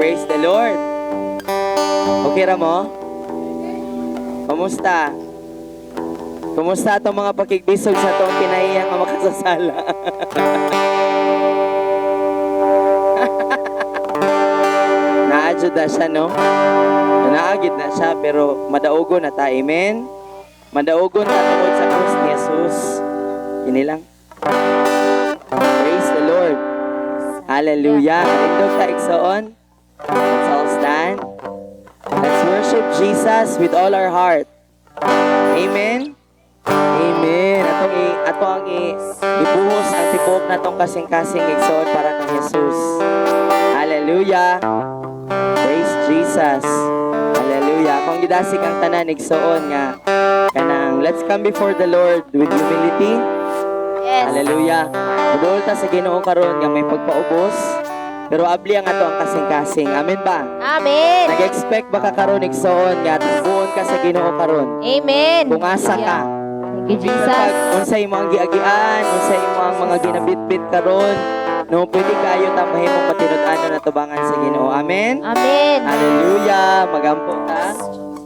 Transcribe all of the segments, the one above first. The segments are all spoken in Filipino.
Praise the Lord. Okay ra mo? Kumusta? Kumusta itong mga pakigbisog sa itong kinahiyang nga makasasala? Naadyo na siya, no? Naagid na siya, pero madaugo na ta. Amen? Madaugo na tungkol sa krus ni Jesus. Kini lang. Praise the Lord. Hallelujah. Itog ta igsoon. Let's all stand. Let's worship Jesus with all our heart. Amen? Amen. Ato ang ibuhos ang tibok na tong kasing-kasing igsoon para kay Jesus. Hallelujah. Praise Jesus. Hallelujah. Kung gidasig ang tanan igsoon nga kanang let's come before the Lord with humility. Yes. Hallelujah. Mudol ta sa Ginoo karon nga may pagpaubos. Pero abli ang ato ang kasing-kasing. Amen ba? Amen. Nag-expect ba ka karon igsoon nga tubuon ka sa Ginoo karon? Amen. Kung asa ka. Thank you, Jesus. Unsay imong giagian, unsay imong mga ginabitbit karon, no pwede kayo ta mahimong matinud-anon na tubangan sa Ginoo. Amen. Amen. Hallelujah. Magampo ta.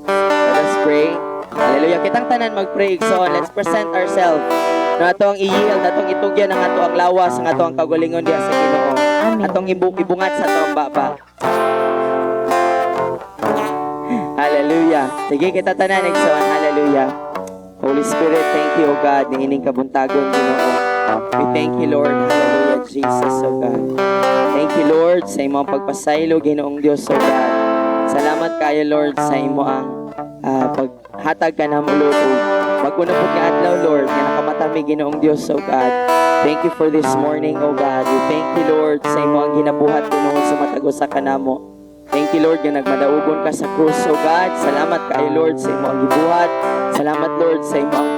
Let us pray. Hallelujah. Kitang tanan mag-pray igsoon. Let's present ourselves. Na ato ang i-yield, atong itugyan ang ato ang lawas, ang ato ang kagalingon diha sa Ginoo. Amen. Atong ibungat sa ato ang baba. Hallelujah. Sige, kita tanan igsoon. Hallelujah. Holy Spirit, thank you, O God, ng ining kabuntagon, Ginoo. We thank you, Lord. Hallelujah, Jesus, O God. Thank you, Lord, sa imong pagpasaylo, Ginoong Dios, O God. Salamat kayo, Lord, sa imo ang paghatag ka na mo, Lord. Pagkunapod nga adlaw, Lord, nga nakamatami, Ginoong Dios, O God. Thank you for this morning, O God. We thank you, Lord, sa imo ang ginabuhat, Ginoong sa matago sa kanamo. Thank you, Lord, nga nagmadaugon ka sa krus, O God. Salamat kayo, Lord, sa imo ang gibuhat. Salamat, Lord, sa imo ang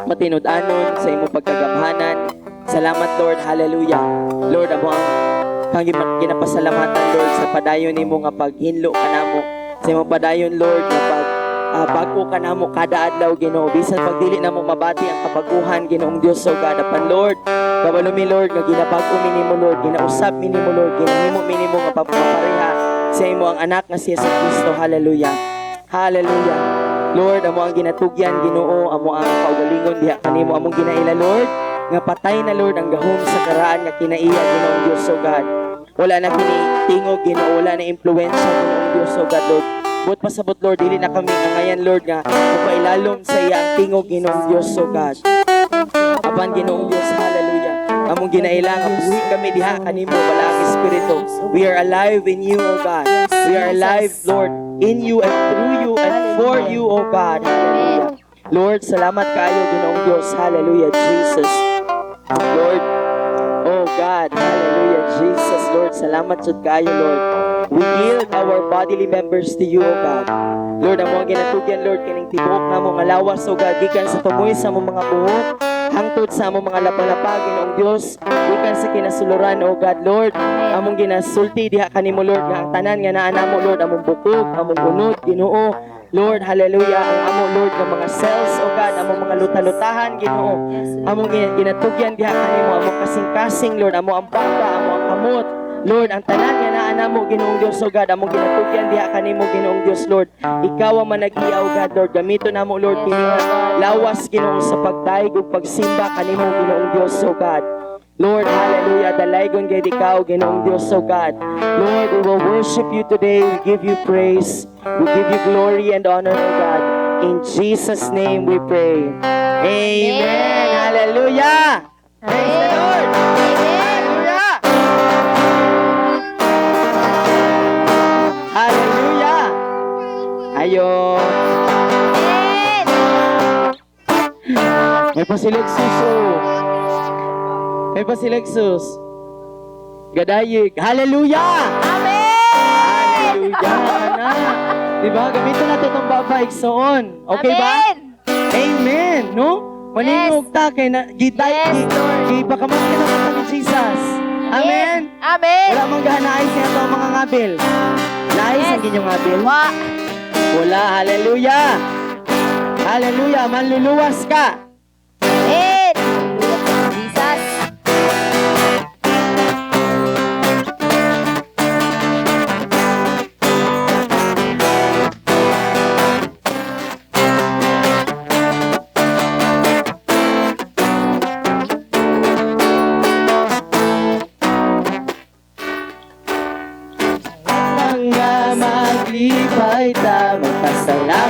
matinud-anon, sa imo pagkagamhanan. Salamat, Lord. Hallelujah. Lord, amo ang ginapasalamatan, Lord, sa padayon nimo nga paghinlo kanamo. Sa imo padayon, Lord, nga bago ka namo kada adlaw, Ginoo. Bisan pagdili namo mabati ang kabaguhan, Ginoong Dios, O God. Apan, Lord, kabalo mi, Lord, nga ginabago mi nimo, Lord, ginausap mi nimo, Lord, ginahimo mi nimo nga papareha sa imo ang anak nga si Jesucristo. Hallelujah. Hallelujah. Lord, amo ang ginatugyan, Ginoo, amo ang kaugalingon diha kanimo, among ginaila, Lord, nga patay na, Lord, ang gahom sa karaan nga kinaiya, Ginoong Dios, O God. Wala na kinitingog, Ginoo, wala na impluwensya, Ginoong Dios, O God, Lord. Buot pasabot, Lord, dili na kami ngayon, Lord, nga upailalom sa iya ang tingog, Ginoong Dios, O God. Apan, Ginoong Dios, hallelujah. Among ginailangan, buhi kami diha kanimo, walang Espiritu. We are alive in you, O God. We are alive, Lord, in you and through you and for you, O God. Hallelujah. Lord, salamat kayo, Ginoong Dios. Hallelujah, Jesus. Lord, oh God, hallelujah, Jesus. Lord, salamat jud kayo, Lord. We yield our bodily members to you, O God. Lord, amo ang ginatugyan, Lord, kining tibuok na mo nga lawas, O God, gikan sa tumoy sa among mga buhok, hangtod sa among mga lapalapag, Ginoong Dios, gikan sa kinasuluran, O God, Lord, among ginasulti diha kanimo, Lord, nga ang tanan nga naa namo, Lord, among bukog, among unod, Ginoo, Lord, hallelujah, ang among, Lord, nga mga cells, O God, among mga luta-lutahan, Ginoo, among ginatugyan diha kanimo, among kasing-kasing, Lord, among ang baba, among ang kamot, Lord, ang tanan nga naa namo, Ginoong Dios, O God, among ginatugyan diha kanimo, Ginoong Dios, Lord. Ikaw ang manag-iya, O God, Lord. Gamito namo, Lord, kini lawas, Ginoong, sa pagdaig ug pagsimba kanimo, Ginoong Dios, O God. Lord, hallelujah, dalaygon gayud ikaw, Ginoong Dios, O God. Lord, we will worship you today. We give you praise. We give you glory and honor, O God. In Jesus' name we pray. Amen. Hallelujah. Praise the Lord. Hallelujah. Hallelujah. Ayo. May pasilagsus. May pasilagsus. Gadayig. Hallelujah. Amen. Hallelujah. Diba? Gamitin natin itong babaig soon. Okay ba? Amen. No? Maningog ta kay na gitay gipakamas ka na ni Jesus. Amen. Amen. Wala mong gahanais niya ito mga ngabil. Nais ang inyong ngabil? Wala. Hallelujah. Hallelujah. Manluluwas ka. Amen. Jesus.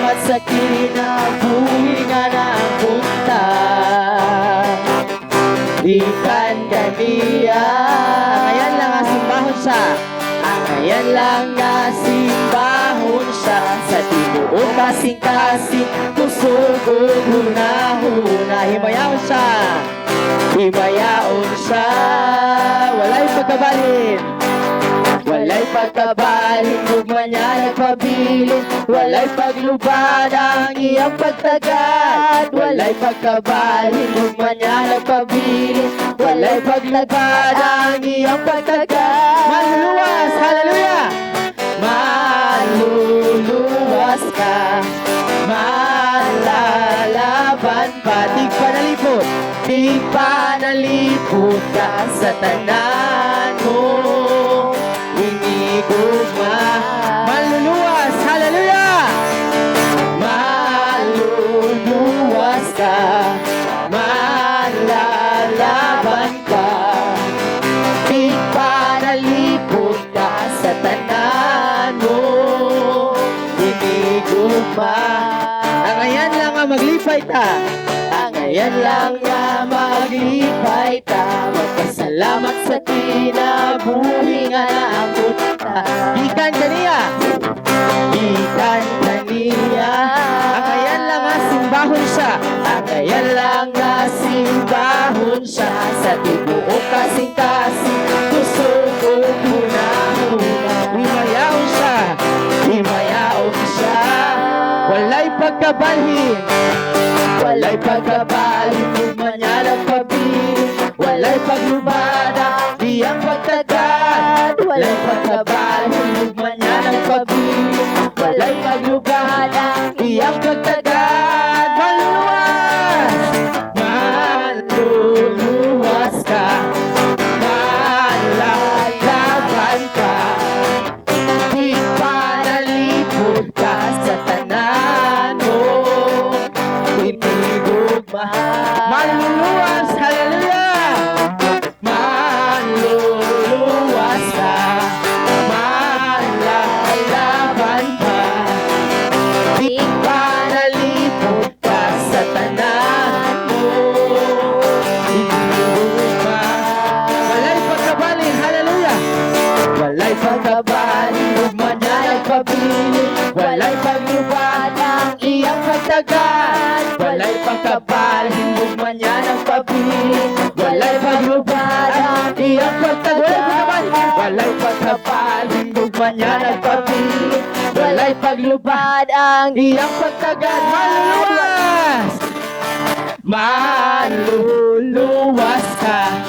salamat sa kinabuhi nga napunta. Ikan kaniya. Ngayon lang nga simbahon siya. Ngayon lang nga simbahon siya. Sa tibuok kasing-kasing kusog huna-huna. Himayaon siya. Himayaon siya. Walay pagkabalin. Walay pagkabalin, ugma niya nagpabilin. Walay paglubad ang iyang pagtagad. Walay pagkabalin, ugma niya nagpabilin. Walay paglubad ang iyang pagtagad. Maluluwas, hallelujah! Maluluwas ka, malalaban pa. Di panalipot, di panalipot ka sa tanan mo. Inigugma, maluluwas, hallelujah! Maluluwas ka, malalaban ka. Di panalipot ka sa tanan mo. Inigugma, ang ayan lang nga maglipay ta. Ang ayan lang nga maglipay ta. Magpasalamat sa kinabuhi nga napunta. Ikan kaniya. Ikan kaniya. Ang ayan lang nga simbahon siya. Ang ayan lang nga simbahon siya. Sa tibuok kasing-kasing kusog huna-huna. Himayaon siya. Himayaon siya. Walay pagkabalhin. Walay pagkabalhin, ugma niya nagpabilin. Walay paglubada, di ang pagtagad. Walay pagkabalhin, ugma niya nagpabilin. Walay paglubada, di ang pagtagad. Maluluwas! Maluluwas ka, malalaban ka. Di panalipod ka sa tanan mo. Inigugma, maluluwas, hallelujah! Maluluwas ka, malalaban ka. Di panalipod ka sa tanan mo. Inigugma, walay pagkabalin, hallelujah! Walay pagkabalin, ugma niya nagpabilin. Walay paglubad ang iyang pagtagad. Walay pagkabalin, ugma niya nagpabilin. Walay paglubad ang iyang pagtagad. Walay pagkabalin, ugma niya nagpabilin. Walay paglubad ang iyang pagtagad. Maluluwas! Maluluwas ka,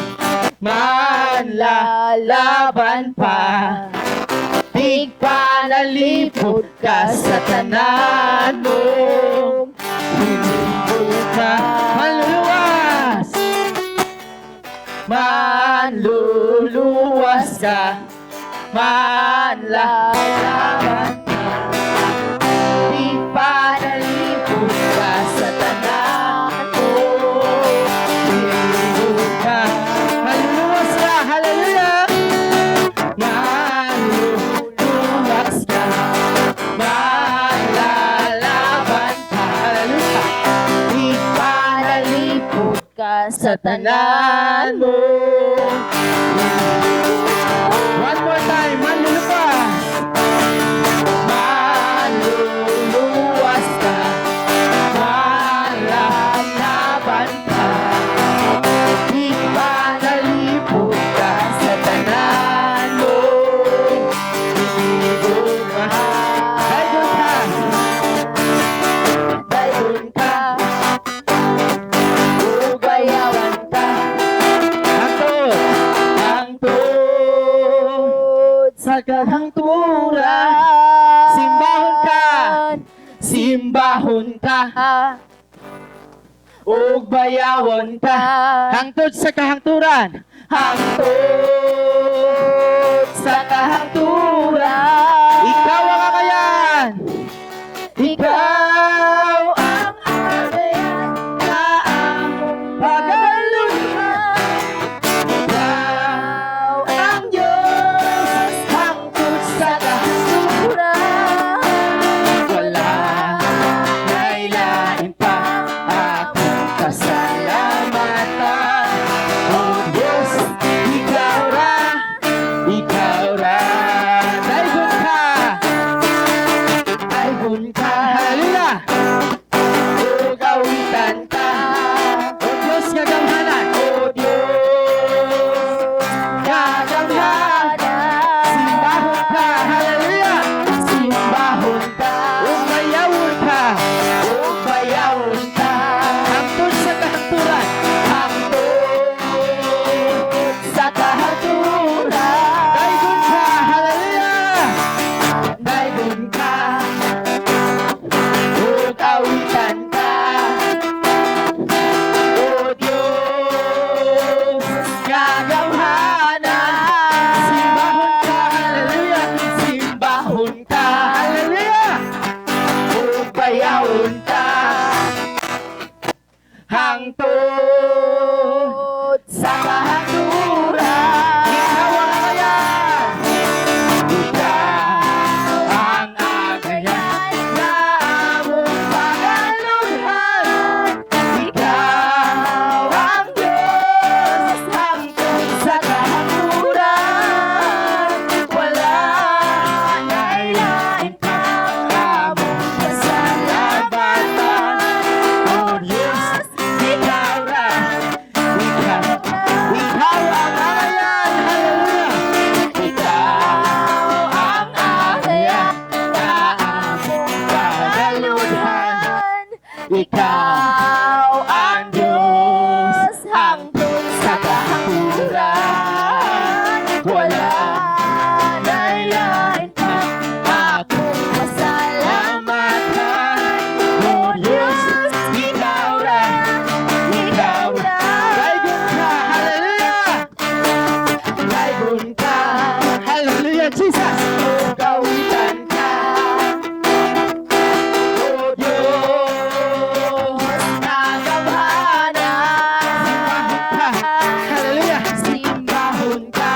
manlalaban pa. Di panalipod ka sa tanan mo. Hinipod ka, maluluwas. Manluluwas ka, manlalaban ka. Di panalipod ka sa tanan mo. Hinipod ka, maluluwas ka, hallelujah. Maluluwas ka, malalaban ka, hallelujah. Di panalipod ka sa tanan mo. One more time, maluluwas. Maluluwas ka, malalaban ka. Di panalipod ka sa tanan mo. Inigugma, dayon ka, dayon ka. Ugayawan ka, hangtod, hangtod sa kahangturan. Simbahon ka, simbahon ka. Ug bayawon ka, hangtod sa kahangturan. Hangtod sa kahangturan. Ikaw ang kakayan. Ikaw ang kakayan na ang pagaluhan. Ikaw ang Diyos hangtod sa kahangturan. Wala ikaw ra. Daigon ka. Daigon ka. Hallelujah. O kawitan ka. O Diyos kagamhanan. O Diyos kagamhanan. Simbahon ka. Hallelujah. Simbahon ka. Umayawon ka. Umayawon ka. Hangtod sa kahaturan. Hangtod sa kahaturan. Daigon ka. Hallelujah. Daigon ka. O kawitan ka. O Diyos kagamhanan. Simbahon ka. Hallelujah. Simbahon ka. Hallelujah. Upayawon ka. Hangtod sa kahaturan. Ikaw ang agayan. Ikaw ang agayan na among pagaluhan. Ikaw ang Diyos hangtod sa kahaturan. Wala na'y lain pang among pasalamatan. O Diyos, ikaw ra, ikaw ang agayan, hallelujah. Ikaw ang agayan na among pagaluhan. Ikaw ang Diyos hangtod sa kahaturan. Wala na'y lain pang akong pasalamatan. O Diyos, ikaw ra, ikaw ra. Daigon ka, hallelujah. Daigon ka, hallelujah, Jesus. O kawitan ka. O Diyos kagamhanan. Simbahon ka, hallelujah. Simbahon ka.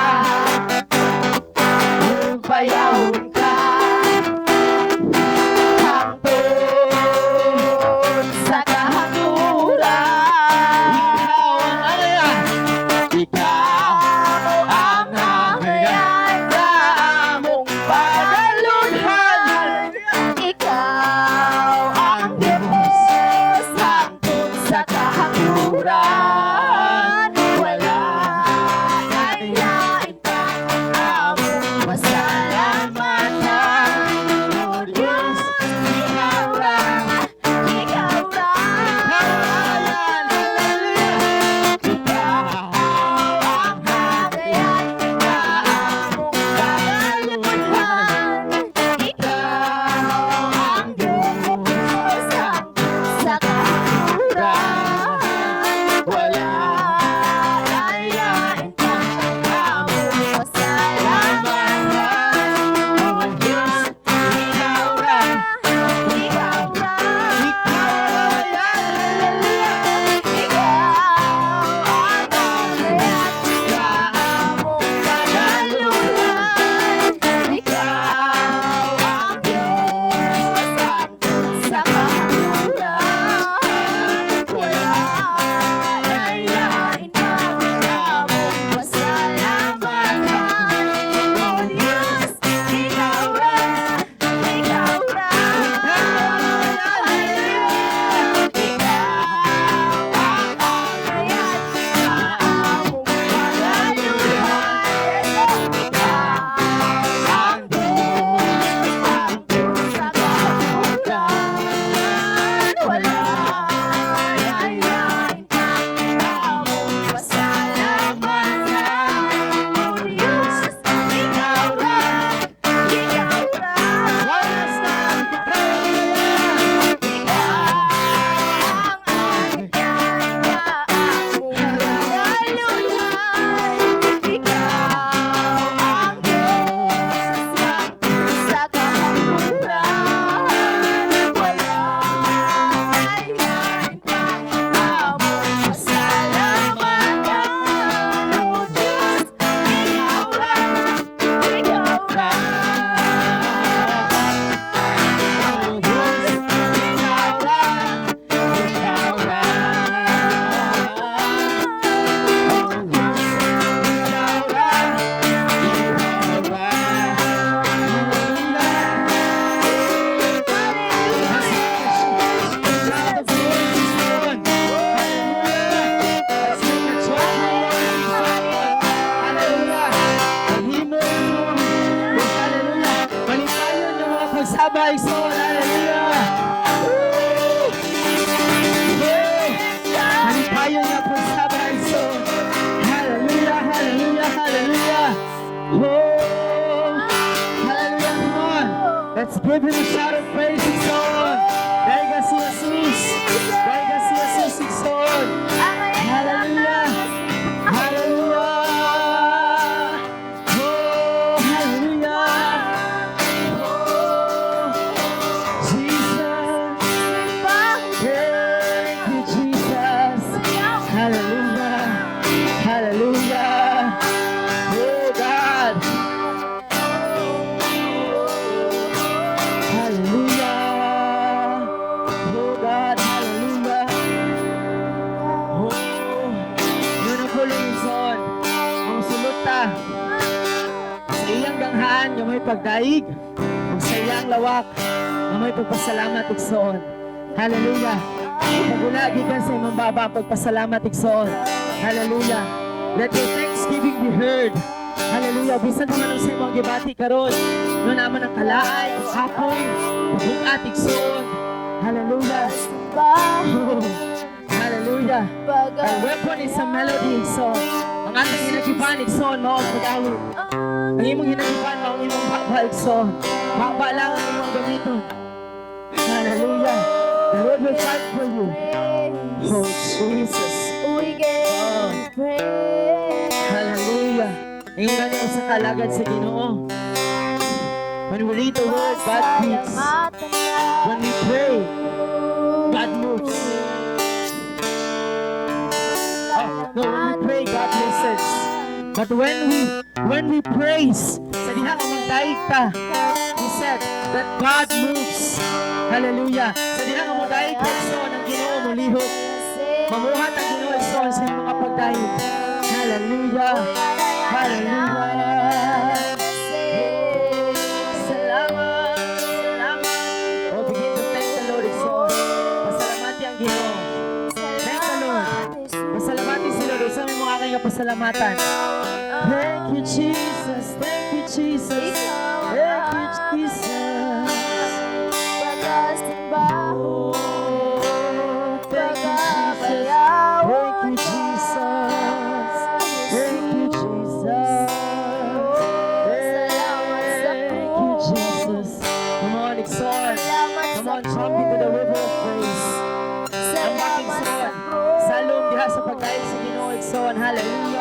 pagsabay son. Hallelujah. Tayo nga pagsabay son. Hallelujah, hallelujah, hallelujah. Oh, hallelujah, come on. Let's give him a shout of praise son. Dahil ka si Jesus. Dahil ka si Jesus son. Hallelujah. Hallelujah. Oh, hallelujah. Oh, Jesus. Thank you, Jesus. Hallelujah. Hallelujah. Oh, God. Hallelujah. Oh, God. Hallelujah. Oh, yun ang pulong son. Ang suluta. Sa iyang ganghaan, yung may pagdaig. Ang sa iyang lawak, yung may pagpasalamat igsoon. Hallelujah. Pagulagi ka sa imong baba, pagpasalamat igsoon. Hallelujah. Let your thanksgiving be heard. Hallelujah. Bisan naman ang sa imong gibati karon. No naman ang kalaay, ang apoy, bugat igsoon. Hallelujah. Oh, hallelujah. Our weapon is a melody, so ang ating hinagipan, igsoon, mao ang pag-awit. Ang imong hinagipan, mao ang imong baba, igsoon. Baba lang ang imong gamiton. Hallelujah. The Lord will fight for you. Oh, Jesus. Hallelujah. Ingnan niyo sa kalagad sa Ginoo. When we read the word, God speaks. When we pray, God moves. No, when we pray, God listens. But when we praise, sa diha nga magdaig ta, He said that God moves. Hallelujah. Sa diha nga magdaig ta, igsoon ang Ginoo mulihok. Mamuhat ang Ginoo igsoon sa iyong mga pagdaig. Hallelujah. Hallelujah. Salamat. Salamat. Oh, begin to thank the Lord igsoon. Pasalamati ang Ginoo. Thank the Lord. Pasalamati si Lord. Sa mga mga kanyang pasalamatan. Thank you, Jesus. Thank you, Jesus. Thank you, Jesus. Oh, thank you, Jesus. Thank you, Jesus. Thank you, Jesus. Come on, exhort. Come on, jump into the river of praise. Ang aking son. Salom diha sa pagkain sa Ginoo, exhort. Hallelujah.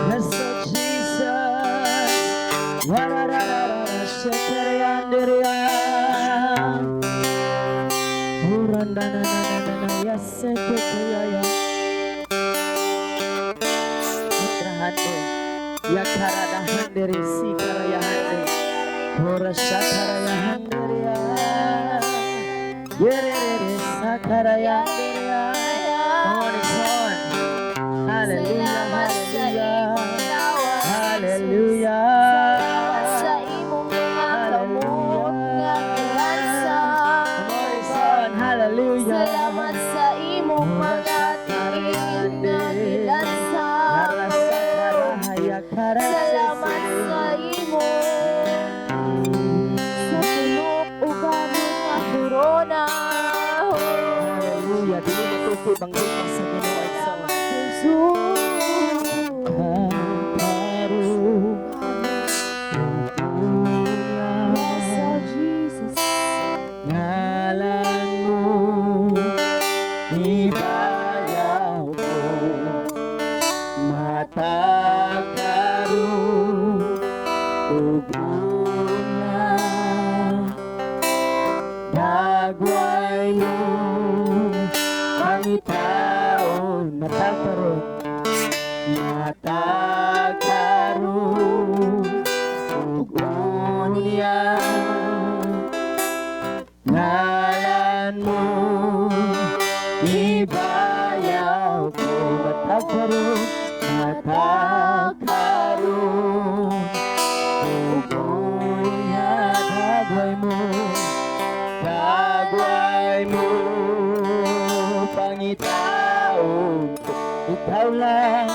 Bless the Jesus. Warararara, shekereyandereya. Urandanananana, yasekekeyaya. Utrahande, yakaradahandere, sikarayahande. Urashakarayahandereya. Yerere, sakarayandereya. Come on, it's on. Hallelujah, hallelujah. Hallelujah. Sa imong mga kamot nga gilansa. Come on, it's on. Hallelujah. Salamat sa imong mga tiil nga gilansa. Salamat sa imo sa tulok o gamit nga korona. Hallelujah. Dili matukoy bang lupang sa Ginoo ay sa Jesus. Sa Jesus. Ngalan mo, ibayaw ko, matagaro, uguna, dagway mo, pangitaon, matagaro, matagaro, uguna, ngalan mo, ibayaw ko, matagaro, matagaro, ugonya, dagway mo, pangitaon ko, ikaw lang,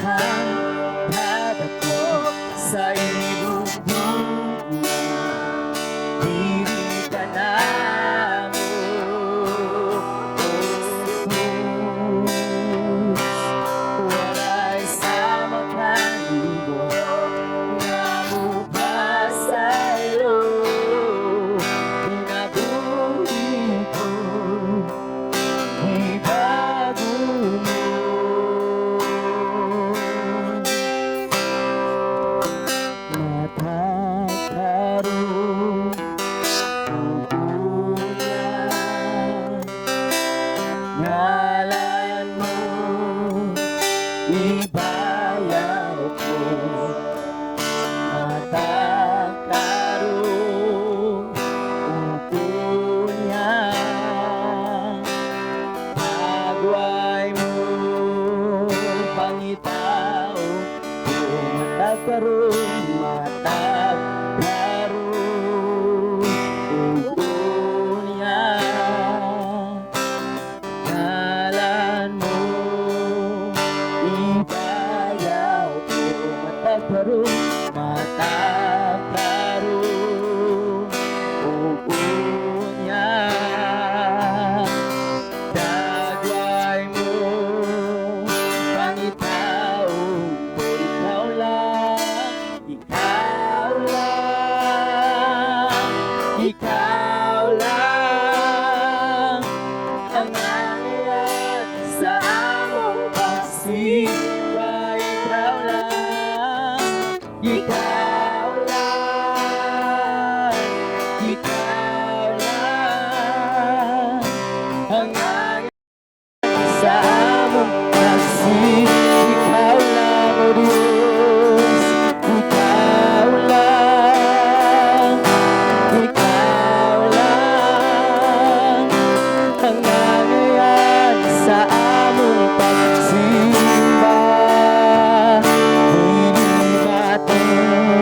hangad ako sa iyong dugo. Diri ka na walay sa makalibo nga mupasalo. Pinabuhi ko ibago mo. Matakaroon ngalan mo, ibayaw ko. Matakaroon upunya, agway mo, pangitaw ko. Matakaroon, matakaroon upunya, ngalan mo, ibayaw ko. Matakaroon, matakaroon upunya, dagway mo, pangitaw ko. Ikaw lang, ikaw lang, ikaw lang ang nangyayat sa among pagsimba. Ikaw lang, ikaw lang, ikaw lang ang nangyayat sa among pagsimba. Ikaw lang, O Diyos, ikaw lang, ikaw lang ang nangyayat sa among pagsimba. Hindi natin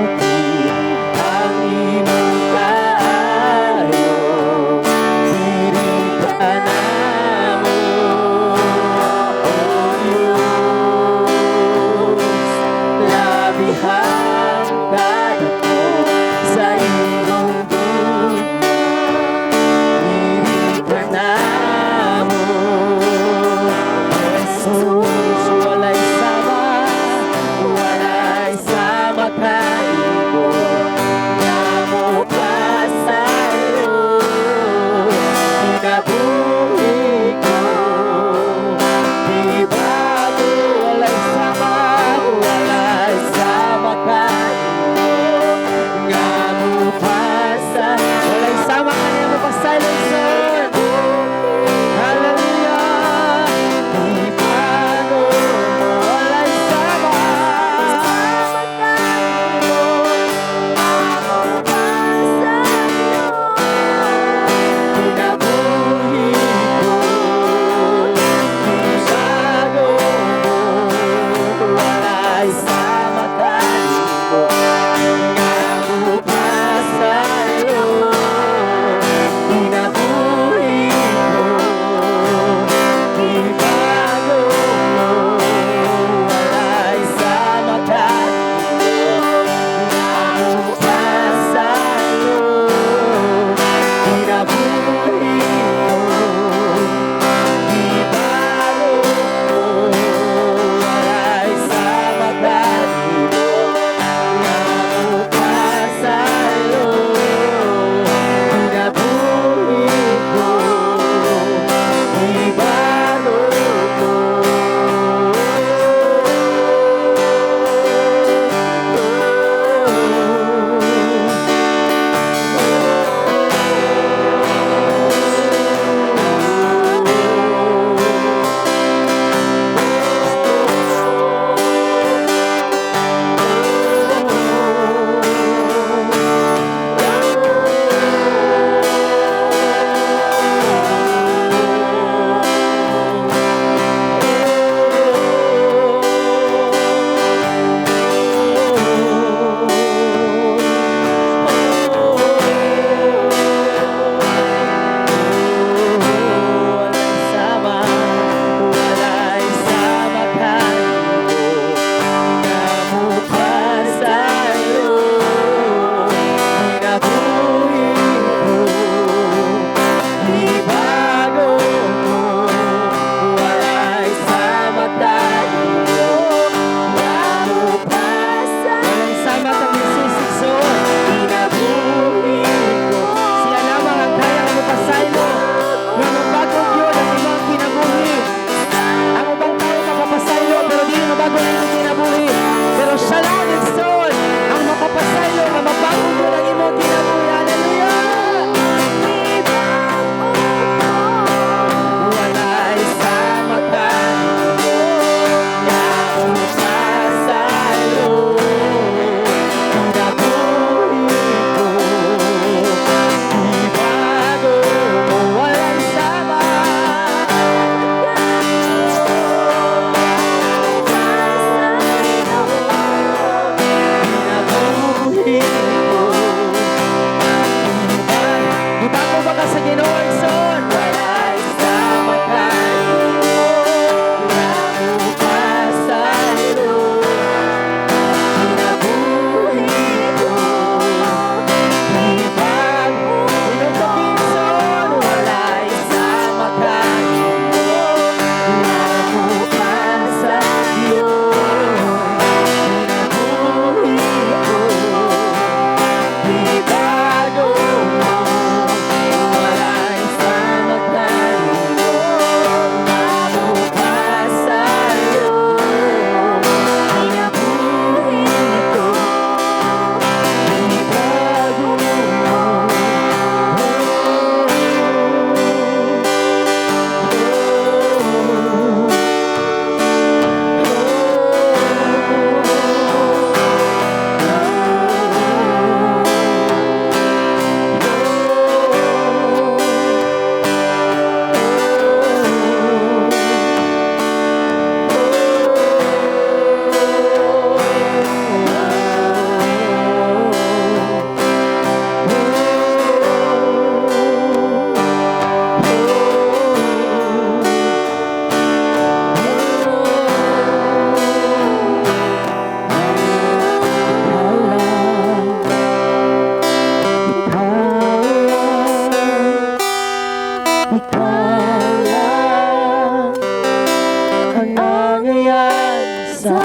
sa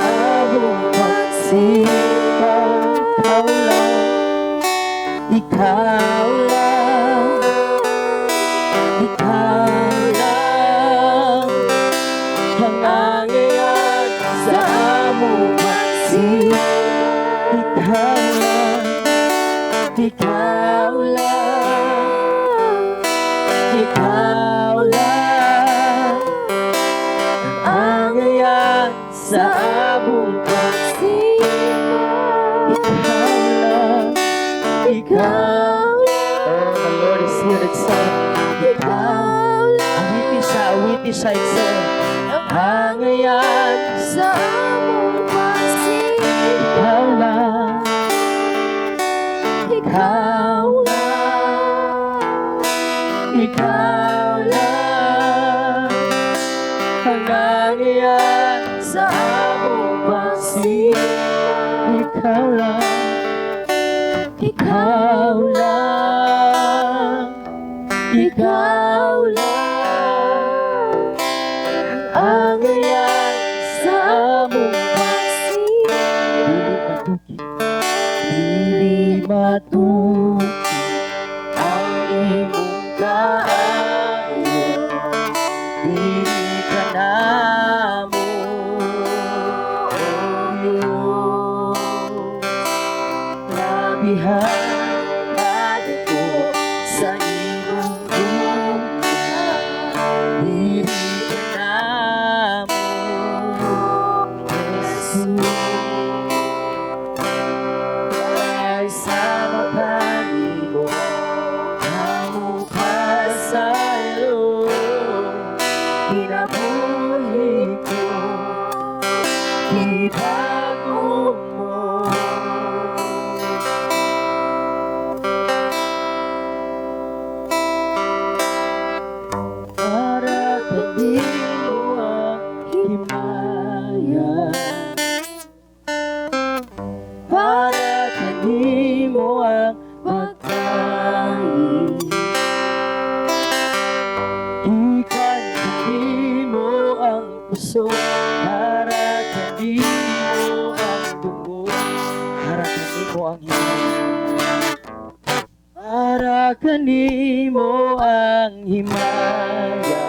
buong pagsikat. Ikaw lang, ikaw lang, ikaw lang ang nangyayari sa buong pagsikat. Ikaw lang, ikaw lang, ikaw lang ang nangyayari sa buong pagsikat. Ikaw lang, ikaw lang. Oh, the Lord is here, it's ikaw lang. Awiti siya, it's ang nangyayari sa buong pagsikat. ikaw lang, ikaw lang, ikaw lang ang nangyayari sa buong pagsikat. Ikaw lang, ikaw lang, ikaw lang ang nangyayari sa buong pagsikat. Dili matuki ang imong kaayo, dili ka namo labihan ko sa imong buhay, dili ka namo Jesus. Ay sa makanimo, kamukha sa iyo, kinabuhi ko, ibago mo. Para kanino ang himaya, para kanimo ang pagkain, ikan kanimo ang puso, para kanimo ang dugo, para kanimo ang himaya, para kanimo ang himaya,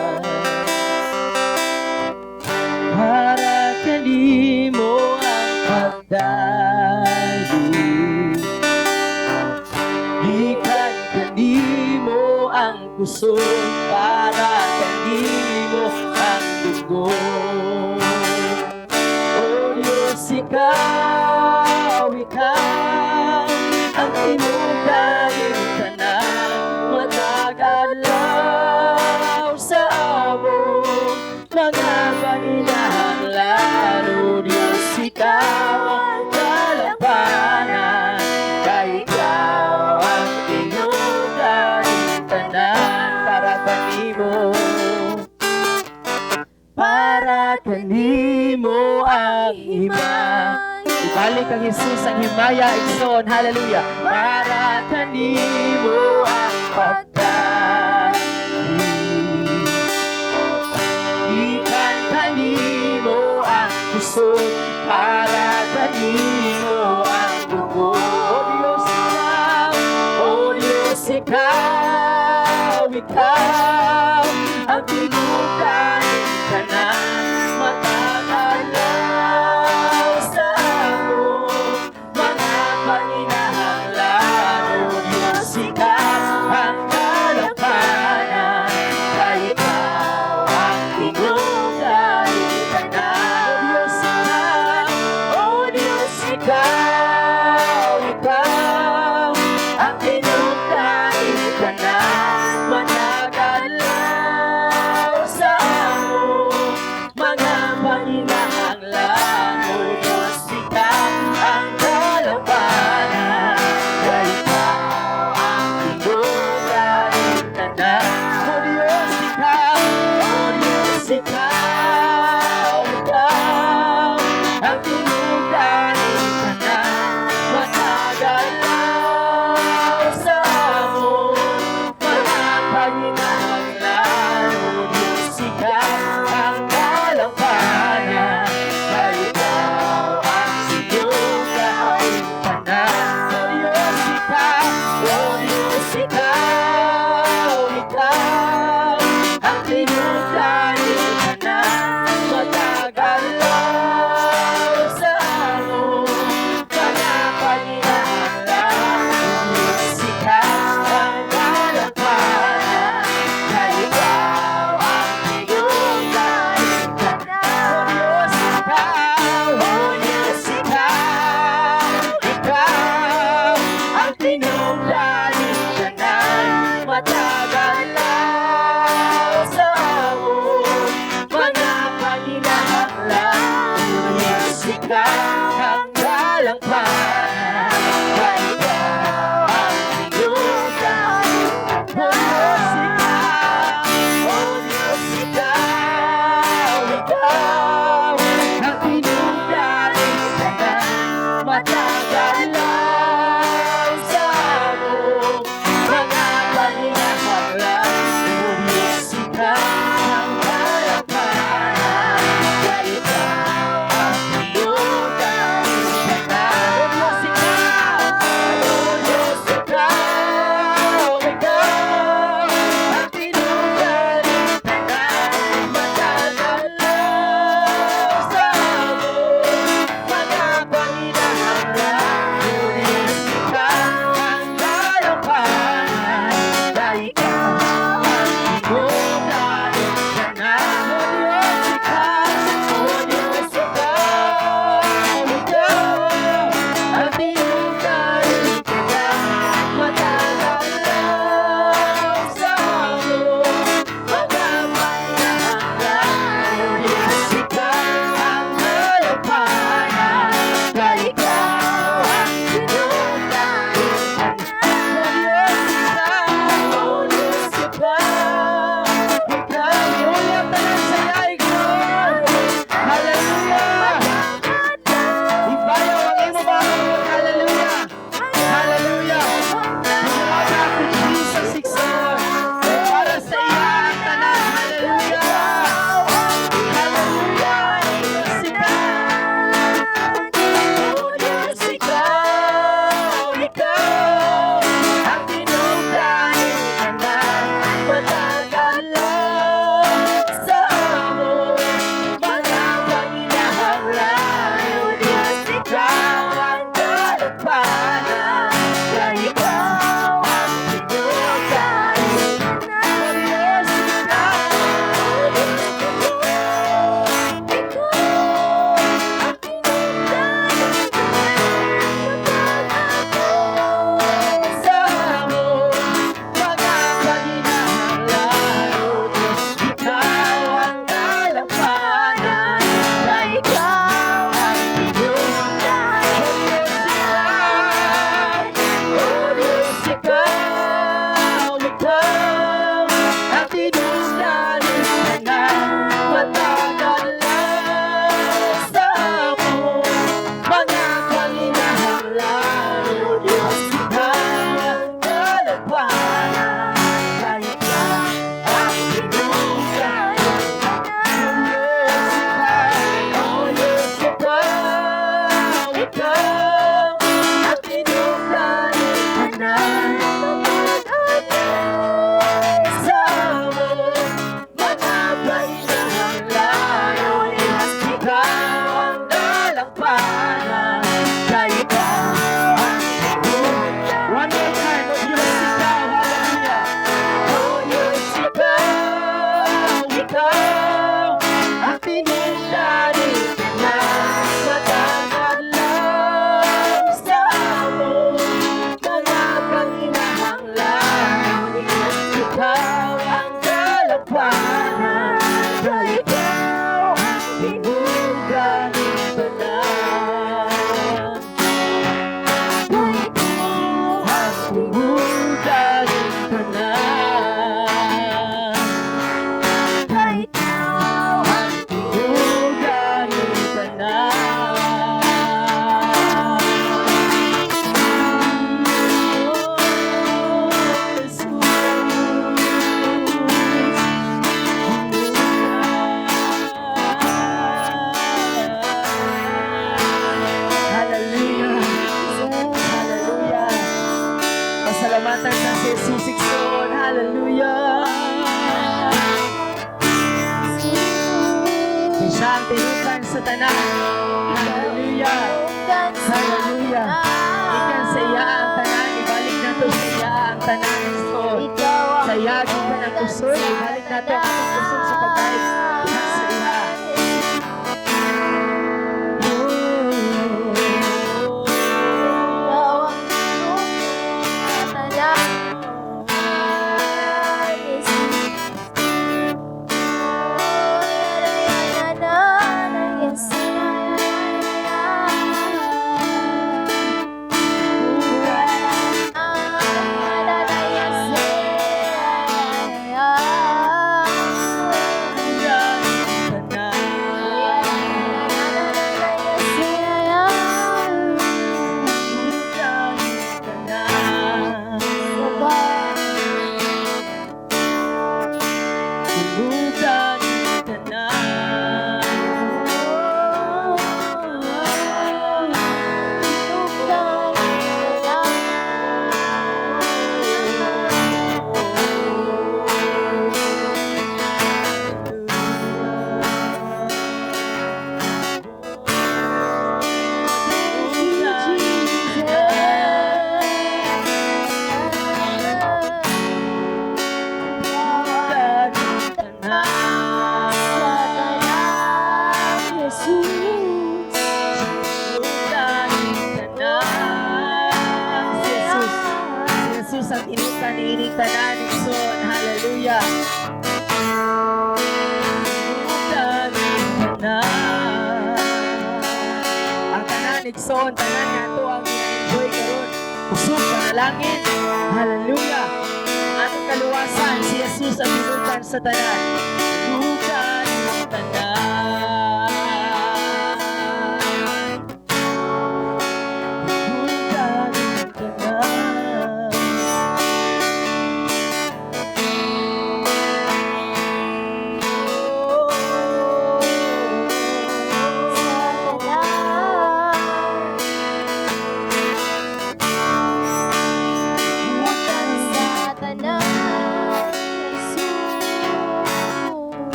para kanimo ang pagdayo, ikan kanimo ang puso, para kanimo ang dugo. O Diyos, ikaw ang tinugayin ka na, matagalaw sa among mga pahinahanglan. O Diyos, ikaw ang kalabanan, kay ikaw ang tinugayin ka na, para kanimo ang himaya. Ibalik ang Jesus ang himaya, igsoon, hallelujah. Para kanimo ang pagkain, ikan kanimo ang puso, para kanimo ang dugo. O Diyos, ikaw ang tinugayin ka na, matagalaw sa among mga pahinahanglan. O Diyos, ikaw ang kalabanan, kay ikaw ang tinugayin ka na. O Diyos, ikaw ang tinugayin ka na, matagalaw sa ang dalampanan. Kaya ikaw ang tinugan. O Diyos, ikaw, o Diyos, ikaw, ikaw ang tinugan. Matagal lang sa among mga paninahanglan. O Diyos, ikaw ang dalampanan. Kaya ikaw ang tinugan. O Diyos, ikaw, o Diyos, ikaw, ikaw ang tinugan. Matagal lang sa among mga paninahanglan. O Diyos, ikaw ang dalampanan. Dahil ikaw ang tinugan. O Diyos, ikaw, ikaw ang tinugan. Matagal lang sa among mga paninahanglan. O Diyos, ikaw ang dalampanan. Dahil ikaw ang tinugan. O Diyos, ikaw, ikaw, iulit na lang sa laig mo. Hallelujah! Ibayaw ang imo ba? Hallelujah! Hallelujah! Salamat po, Jesus, Ikson, para sa iya ang tanan. Hallelujah! Hallelujah! Diyos, ikaw, o Diyos, ikaw, ikaw ang tinugan. Matagal lang sa among mga paninahanglan. O Diyos, ikaw ang dalampanan. Kaya ikaw ang tinugan. O Diyos, ikaw, o Diyos, ikaw ang tinugan. Sa among mga paninahanglan. O Diyos, ikaw ang dalampanan. Kaya ikaw ang tinugan. O Diyos, ikaw, ikaw ang tinugan. Matagal lang sa among mga paninahanglan. O Diyos, ikaw ang dalampanan. Kaya ikaw ang tinugan. O Diyos, ikaw, ikaw ang tinugan. Sa among mga paninahanglan. O Diyos, ikaw ang dalampanan. Kaya ikaw ang tinugan. One more time, O Diyos, ikaw, hallelujah. O Diyos, ikaw, ikaw ang tinugan. Matagal lang sa among mga paninahanglan. O Diyos, ikaw ang dalampanan. Kaya ikaw ang tinugan. Hallelujah! Hallelujah! Pasalamatan sa Jesus, Ikson. Hallelujah! Siya ang tinukan sa tanan. Hallelujah! Hallelujah! Ikan sa iya ang tanan. Ibalik na to sa iya ang tanan. Sa iya ang tanan kusog. Ibalik na to ang kusog sa pagkain. Sa iya. niining tanan igsoon. Hallelujah. Tanan. Ang tanan igsoon, tanan nga to ang gina-enjoy karon. Usog panalangin. Hallelujah. Atong kaluwasan si Jesus ang binutan sa tanan. Binutan ang tanan. Binutan ang tanan.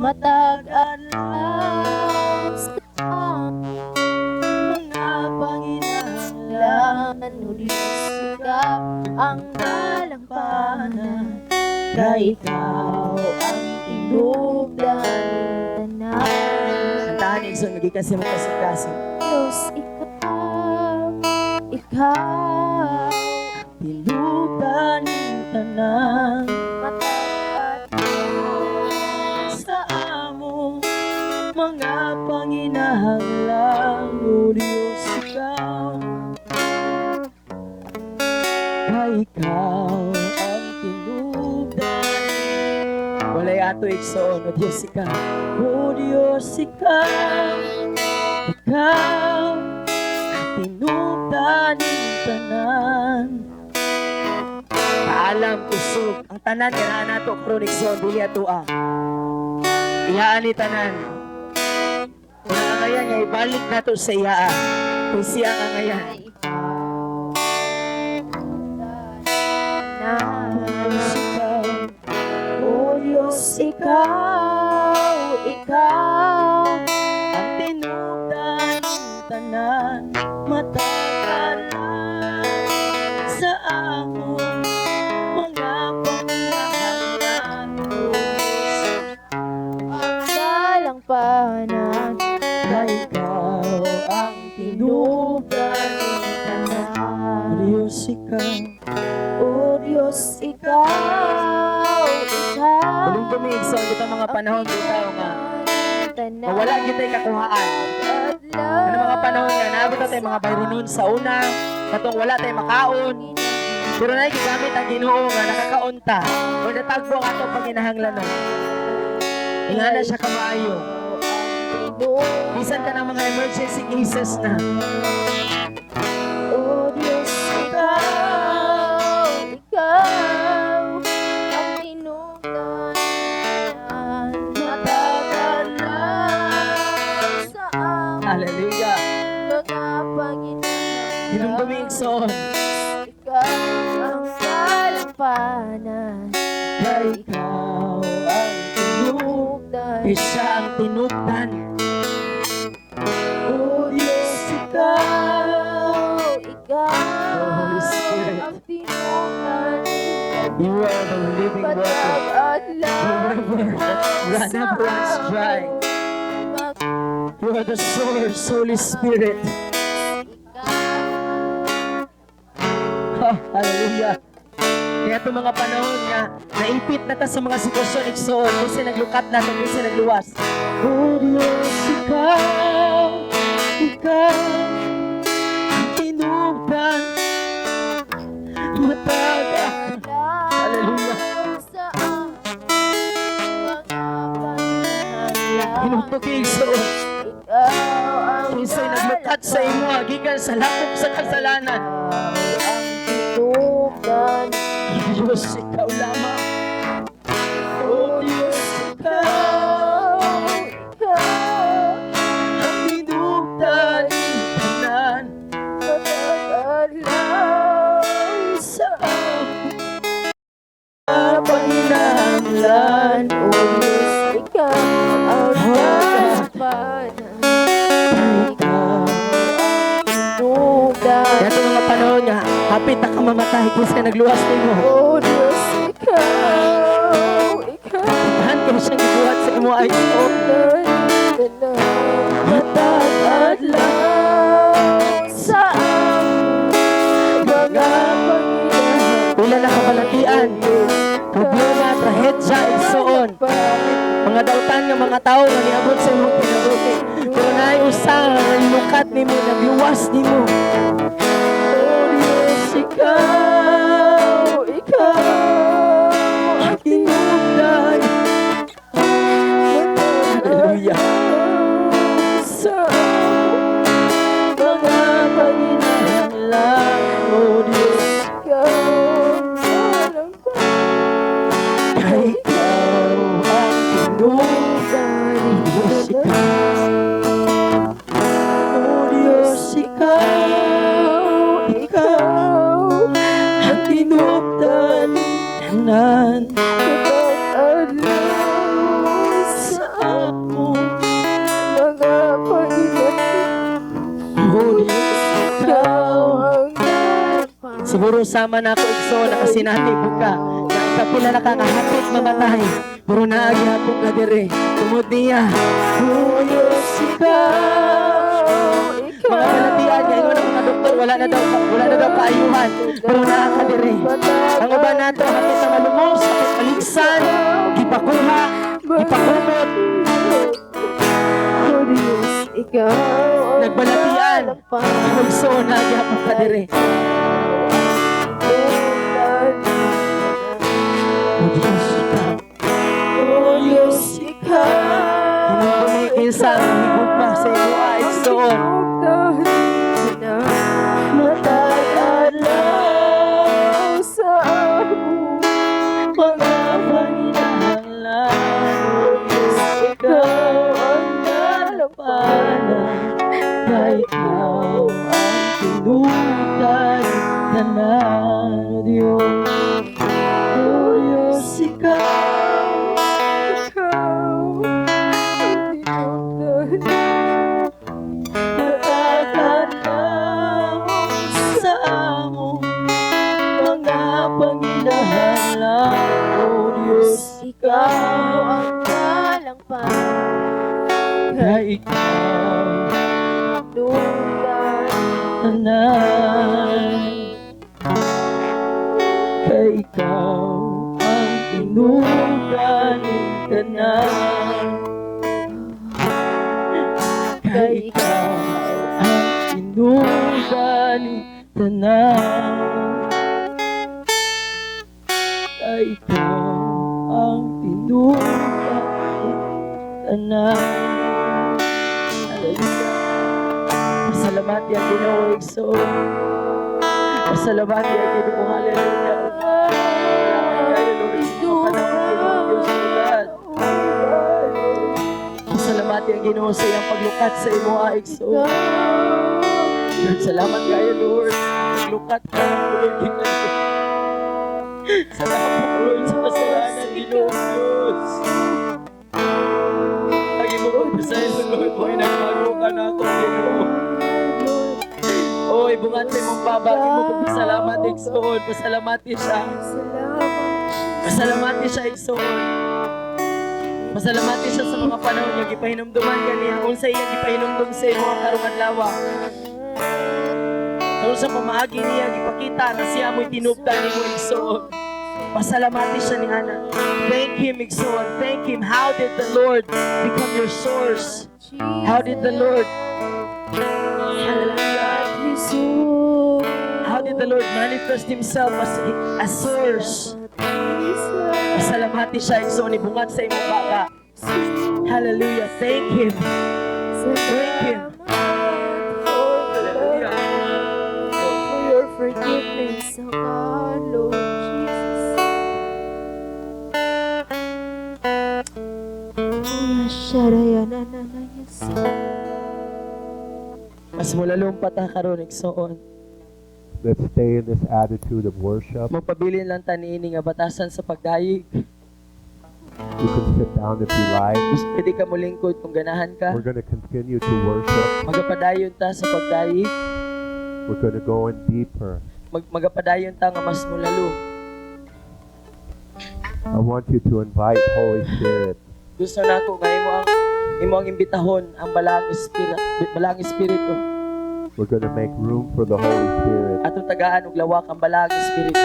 Matag adlaw sa mga panginahanglan, o Diyos, ikaw ang dalampanan, na ikaw ang tinubdan ng tanan. Ang tahan igsoon, magiging kasi magkasing-kasing. Diyos, ikaw Tinubdan ng tanan. matag Sa amo mga panginahanglan, o Diyos, ikaw ay ikaw ang tinubdan. Walay ato igsoon, o Diyos, ikaw, o Diyos, ikaw ang tinubdan ng tanan. Kaalam kusog ang tanan nga nato kronik son dili atoa. Iyaan ni tanan. Una nga ngayon nga ibalik nato sa iyaa. Kung siya nga ngayon. O Diyos, ikaw Ang tinubdan ng tanan matagalan sa amon mga pangangailangan. ang dalampanan, Na ikaw ang tinubdan ng tanan. Diyos, ikaw. O Diyos, ikaw Ulong tumig sa kita mga panahon bitaw nga mawala kita'y kakuhaan. Ano mga panahon nga naabot na tayo mga bayronon sa una katong wala tayo makaon. Pero na gigamit ang Ginoo nga nakakaunta o natagpo ang atong panginahanglanon. Ingana siya kamaayo. Bisan ka ng mga emergency cases na. O Diyos, ikaw ang tinubdan matagalan sa aming Hallelujah. mga panginahanglan. Ilong tumigson. Ikaw ang dalampanan, Na ikaw ang tinubdan. Siya ang tinubdan. O Diyos, ikaw. ikaw Oh, Holy Spirit. ang tinubdan You are the living water. matag-adlaw That never runs dry. You are the source, Holy Spirit. Oh, hallelujah. Kaya itong mga panahon nga, naipit na ta sa mga sitwasyon igsoon, kasi naglukat na, kasi nagluwas. Oh Diyos, ikaw, ang tinubdan, matagal. Hallelujah. Inuntok yung igsoon. Ikaw ang Kinsay naglukat sa imo, gikan sa lakop sa kasalanan. Tugan Diyos, ikaw lamang. Oh Diyos, ikaw. Ang hinugdan tanan. Matagalang sa Panginahanglan. O Diyos, ikaw ang dapat. Ikaw ang tugan. Dati mga panahon nga, hapit na ka mamatay kasi nagluwas nimo. O Diyos, ikaw Tahan ka siyang gibuhat sa imo ay matagad lang sa mga Panginoon. Una na kabalatian, problema, trahedya, igsoon. Mga dautan nga mga tao nga niabot sa imong kinabuhi. Pero naay usa nga lukat nimo, nagluwas nimo. Oh Diyos, ikaw ang hinugdan. Hallelujah. Sa Mga Panginoon, oh Diyos, kay ikaw ang hinugdan. Diyos, oh Diyos, ikaw ang hinugdan. Tanan sa ako, oh Diyos, ikaw. Siguro sama na ako igso na kasi nanibog ka. Kapila na kakahapit mamatay. Pero naagi hapong ka dire. Tumod niya. Oh Diyos, ikaw. Mga kalatian niya, ingon ang mga doktor, wala na daw kaayuhan. Pero naaka dire. Ang uban nato, hapit na malumos, hapit maligsan, gipakuha, gipakumot. Ikaw Nagbalatian. Ang igso na agi hapong ka dire. Oh Diyos, ikaw. Oh Diyos, ikaw. Hindi ko may kinsang higugma sa iyo ay igsoon. Matagal lang sa mga panginahanglan. Oh Diyos, ikaw ang nalapanan. Na ikaw ang tinutay tanan. Oh Diyos, oh Diyos, ikaw. Matagal lang sa among mga panginahanglan. Oh Diyos, Ikaw ang walang na ikaw pagdulan. tanan. Kay ikaw ang tinugan ng tanan. Kay ikaw ang tinugan ng tanan. Kay ikaw ang tinugan ng tanan. Hallelujah. Pasalamat yan Ginoo igsoon. Pasalamat yan Ginoo. Hallelujah. Pasalamat yan Ginoo sa iyang paglukat sa imo igsoon. Lord, salamat kayo Lord. Paglukat ka ng Lord Ginoo. Salamat Lord sa kasalanan Ginoo Diyos. Lagi mo pagpasahin sa Lord. Oy, nagbago ka na ako Ginoo. Oy, bungati mong baba. Lagi mo pagpasalamat igsoon. Pasalamati siya. Pasalamati siya igsoon. Pasalamati siya sa mga panahon niya. Gipahinumduman ka niya. Kung sa iya, gipahinumdum sa iyo mga karungan lawa. Kung sa pamaagi niya, gipakita na siya mo'y tinupdan ni mo igsoon. Pasalamati siya ni Ana. Thank Him igsoon. Thank Him. How did the Lord become your source? How did the Lord How did the Lord manifest Himself as source? Pasalamati siya igsoon. Ibungat sa imong baka. Hallelujah. Thank Him. Thank Him. oh God, Lord Jesus. Kuya Sharaya na yes. Mas mulalong pata karon igsoon. Let's stay in this attitude of worship. Magpabilin lang ta niini nga batasan sa pagdayig. You can sit down if you like. Pwede ka mo lingkod kung ganahan ka. We're going to continue to worship. Magapadayon ta sa pagdayig. We're going to go in deeper. Magapadayon ta nga mas mulalo. I want you to invite Holy Spirit. Gusto nako nga imo ang imbitahon ang balang espiritu. We're going to make room for the Holy Spirit. Atong tagaan og lawak ang balang espiritu.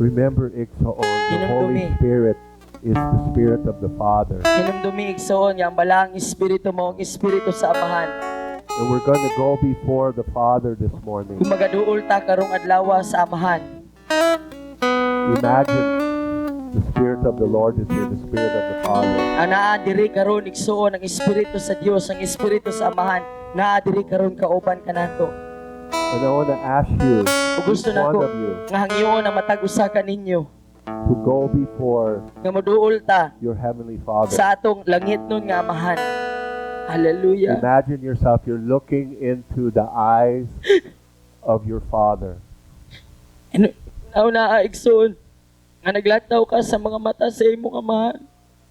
Remember, Iksaon, the Holy Spirit is the Spirit of the Father. Hinumdumi igsoon nga ang balang espiritu mo ang espiritu sa Amahan. And we're going to go before the Father this morning. Kung magaduol ta karong adlaw sa Amahan. Imagine the Spirit of the Lord is here, the Spirit of the Father. Anaa diri karon igsoon ang espiritu sa Dios, ang espiritu sa Amahan. Naa diri karon kauban kanato. And I want to ask you, Ug gusto each one nako of you, nga hangyoon na matag usa ka ninyo to go before nga moduol ta your Heavenly Father. sa atong langit nun nga Amahan. Hallelujah. Imagine yourself, you're looking into the eyes of your Father. Nauna igsoon nga naglataw ka sa mga mata sa imong Amahan.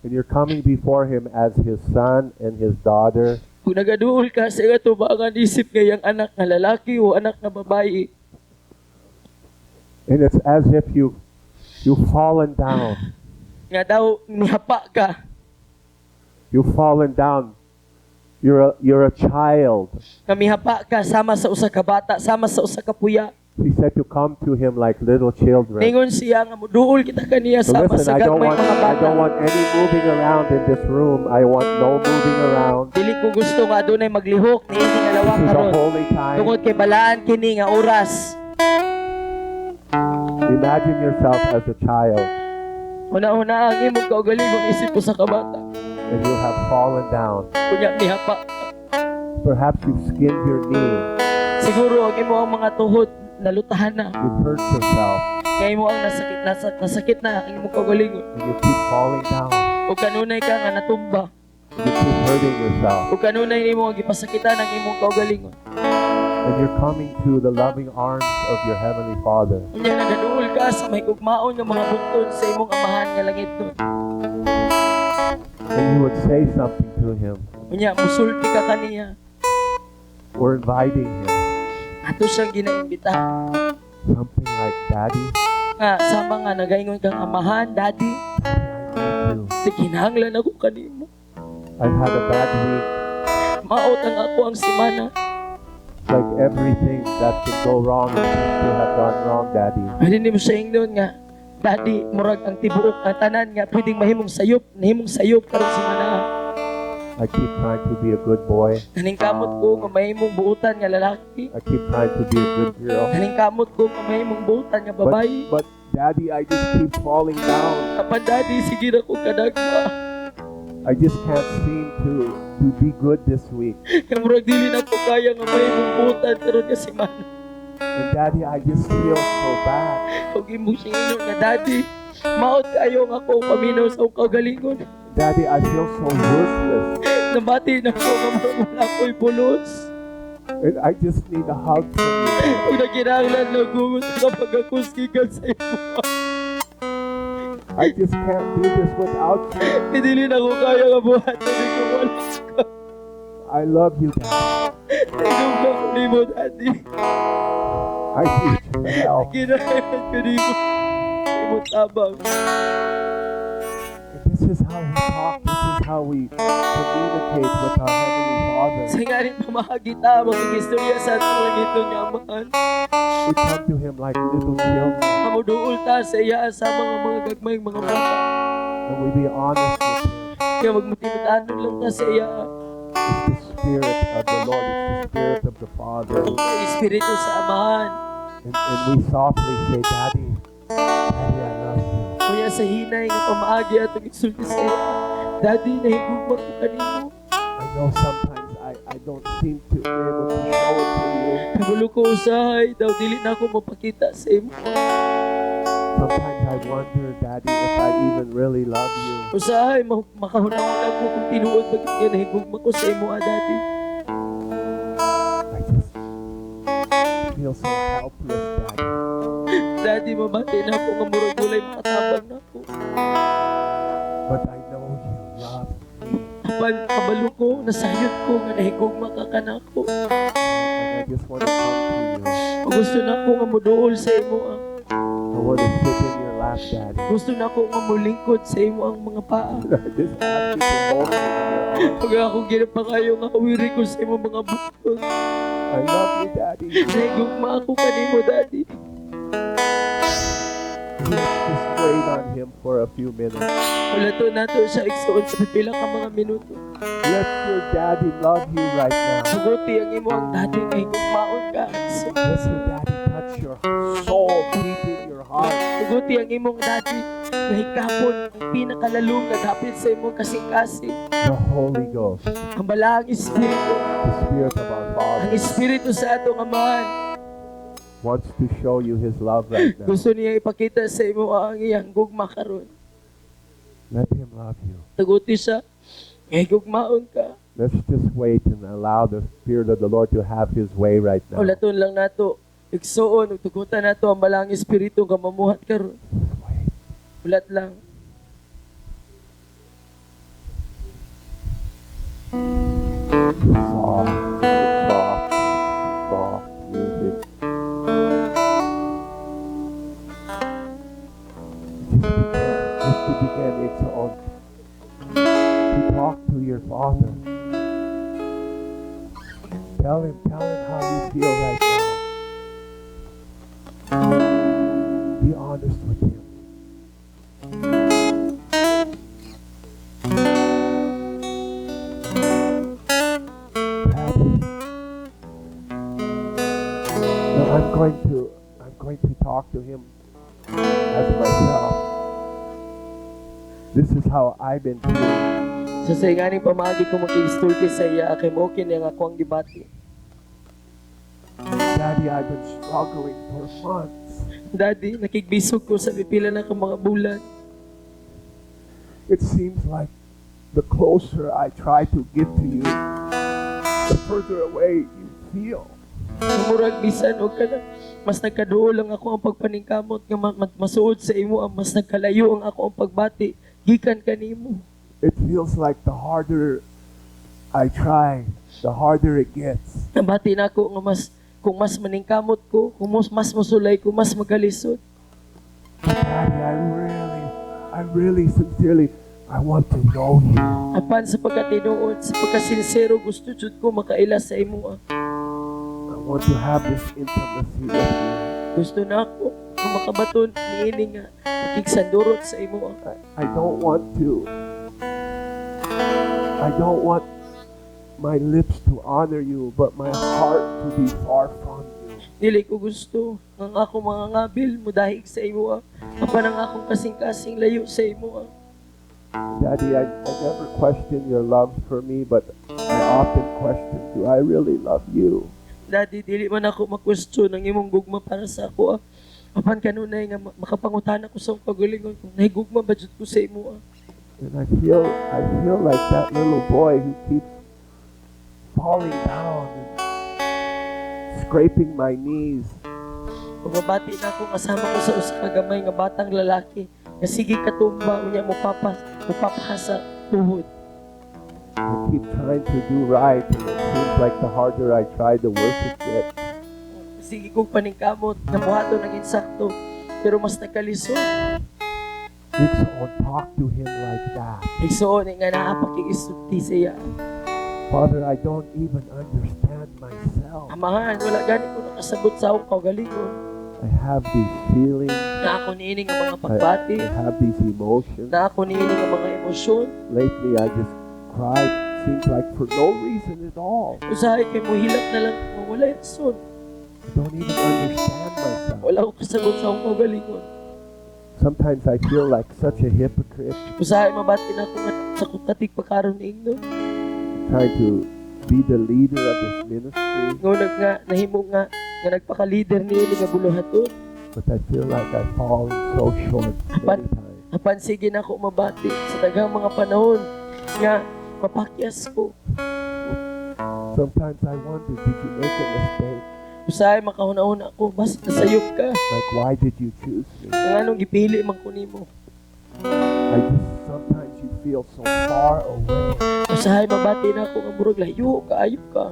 And you're coming before Him as His son and His daughter. Kung nagaduol ka sa katubangan isip ngayang anak na lalaki o anak na babae, And it's as if you've fallen down. nga daw nihapa ka, You've fallen down. You're a child. nga mihapa ka sama sa usa ka bata, sama sa usa ka puya. He said to come to Him like little children. Ningon siya nga moduol kita kaniya So sama listen, sa gagmay mga I bata. don't want any moving around in this room. I want no moving around. Dili ko gusto nga adunay maglihok niini nga lawak This is a karon. holy time. Tungod kay balaan kini nga oras. Imagine yourself as a child, Una-una ang imong kaugalingong isip ko sa kabata. and you have fallen down. Kunya mihapa. Perhaps you've skinned your knee. Siguro ang imo ang mga tuhod nalutahan na. You've hurt yourself, Kaya mo ang nasakit na ang imong kaugalingon. and you keep falling down. O kanunay ka nga natumba. You keep hurting yourself. O kanunay nimo ang gipasakitan ang imong kaugalingon. And you're coming to the loving arms of your Heavenly Father. Unya nagaduol ka sa may kugmaon nga mga bugtod sa imong Amahan nga langit nun. And you would say something to Him. Unya musulti ka kaniya. We're inviting Him. Ato siyang ginaimbita. Something like, Daddy, Nga sama nga nagaingon kang Amahan, Daddy, I need you. kinahanglan ako kanimo. I've had a bad week. Maot ang ako ang simana. Like everything that can go wrong seems to have gone wrong, Daddy. Pwede mo siya ingnon nga, Daddy, murag ang tibuok ang tanan nga pwedeng mahimong sayop karong simana. I keep trying to be a good boy. Naningkamot ko nga mahimong buutan nga lalaki. I keep trying to be a good girl. Naningkamot ko nga mahimong buutan nga babae. But Daddy, I just keep falling down. Kapan Daddy, sige na ko kadagma. I just can't seem to be good this week. Nga murag dili na ko kaya nga mahimong buutan karon nga simana. And Daddy, I just feel so bad. Kung imong siya ingnon nga, Daddy, maot kayo nga ako paminaw sa akong kagalingon. Daddy, I feel so worthless. Nabati na ko nga murag wala ko'y pulos. And I just need a hug from you. Kung naginahanglan na gumot kapag ako sigat sa imo. I just can't do this without you. Hindi na ko kaya nga buhat na di ko wala ka. I love you, Daddy. Tinugma ko ni mo, Daddy. I need your help. Ginahanglan ko ni mo. Di mo tabang. This is how we talk. This is how we communicate with our Heavenly Father. Sa nga rin pamahagita, mag-istorya sa atong ito niya, Amahan. We come to Him like little children. Kamuduol ta sa iya sa mga gagmay, mga bata. And we be honest with Him. Kaya magmatinutan lang ta sa iya. It's the Spirit of the Lord. It's the Spirit of the Father. Ang Espiritu sa Amahan. And we softly say, Daddy, Daddy, I love you. Kaya sa hinay nga pamaagi atong isulti sa iya. Daddy, nahigugma ko kanimo. I know sometimes I don't seem to be able to show it to you. Kabulo ko usahay, daw dili na ako mapakita sa imo. Sometimes I wonder, Daddy, if I even really love you. Usahay, makahunahunag ko kung tinuod bagit yan, higugma ko sa imo, Daddy. I just feel so helpless, Daddy. Daddy, mabati na ako, nga murag walay makatabang na ako. But I know you love me. Apan, kabalo ko, nasayot ko, nga nahigugma ka ka na ako. And I just want to come to you. O gusto na ako nga muduol sa imo, I want to sit in your lap, Daddy. Gusto na ako nga mulingkod sa imo ang mga paa. I just ask you to hold me in your arms. Pag ako ginapa kayo nga awiri ko sa imo mga bukod. I love you, Daddy. Nahigugma ako kanimo, Daddy. Just wait on him for a few minutes. Wala to nato sa igsuon sa pipila ka mga minuto. Let your daddy love you right now. Suguti ang imo ang Daddy nga higugmaon ka. Let your daddy touch your soul deep in your heart. Suguti ang imong Daddy nga hikapon pinakalalong nga dapit sa imong kasing-kasing. The Holy Ghost, Ang balaang Espiritu, the Spirit of our ang Father, Espiritu sa atong Amahan. wants to show you his love right now. Gusto niya ipakita sa imo ang iyang gugma karon. Let him love you. Taguti siya, nga higugmaon ka. Let's just wait and allow the Spirit of the Lord to have his way right now. Ulaton lang nato. Igsuon, ug tugutan nato ang balaang Espiritu nga mamuhat karon. Just wait. Ulat lang. Soft, soft music. Just to begin, it's on to talk to your Father. Tell him how you feel right now. Be honest with him. Daddy. No, I'm going to talk to him as myself. This is how I've been feeling. Sa sayanganing pamagi ko mag-i-stalk sa iya, kay mo kini nga ako ang gibati. Daddy, I've been struggling for months. Daddy, nakigbisog ko sa pipila na kang mga bulan. It seems like the closer I try to get to you, the further away you feel. Murag bisan o ka na, mas nagkaduo lang ako ang pagpaningkamot nga masuod sa imo, ang mas nagkalayo ang ako ang pagbati gikan kanimo. It feels like the harder I try, the harder it gets. Nabati na ako nga kung mas maningkamot ko, kung mas musulay ko, mas magalisod. Daddy, I really sincerely, I want to know you. Apan sa pagkatinuod, sa pagkasinsero, gusto jud ko makaila sa imo. I want to have this intimacy with you. Gusto na ako nga makabaton niini nga makigsandurot sa imo. I don't want my lips to honor you, but my heart to be far from you. Dili ko gusto ang ako mga ngabil mudahig sa imo. Apan ang akong kasing-kasing layo sa imo. Daddy, I never question your love for me, but I often question, do I really love you? Daddy, dili man ako ma-question ang imong gugma para sa ako. Apan kanunay nga makapangutan ako sa pagalingon kung nahigugma ba jud ko sa imo. And I feel like that little boy who keeps falling down and scraping my knees. Pagabati na ako kasama ko sa usa ka gamay nga batang lalaki nga sige katumba unya mo papahasa tuhod. I keep trying to do right, and it seems like the harder I try, the worse it gets. Sige kong paningkamot nga buhaton ang insakto pero mas nakalisod. Dixon, talk to him like that. Igsuon nga naapakig-isulti siya. Father, I don't even understand myself. Amahan, wala gani ko nakasabot sa akong kaugalingon. I have these feelings. Na ako niini nga mga pagbati, I have these emotions. na ako niini nga mga emosyon. Lately, I just cried. Seems like for no reason at all. Usahay kay mo hilap na lang kung wala rason. I don't even understand myself. Wala ko kasabot sa akong kaugalingon. Sometimes I feel like such a hypocrite, Usahay mabati na ako nga sa kutatig pagkaroon ni Ingno. trying to be the leader of this ministry, Ngunag nga, nahimo nga nagpaka-leader niya nga buluhaton. but I feel like I've fallen so short many times. Apan sige na ako mabati sa daghang mga panahon nga mapakyas ko. Sometimes I wonder, did you make a mistake? Usahay makahuna-huna ako, basta nasayop ka. Like, why did you choose me? Nga anong gipili man ko nimo. Sometimes you feel so far away. Usahay mabati na ako nga murag layo kaayo ka.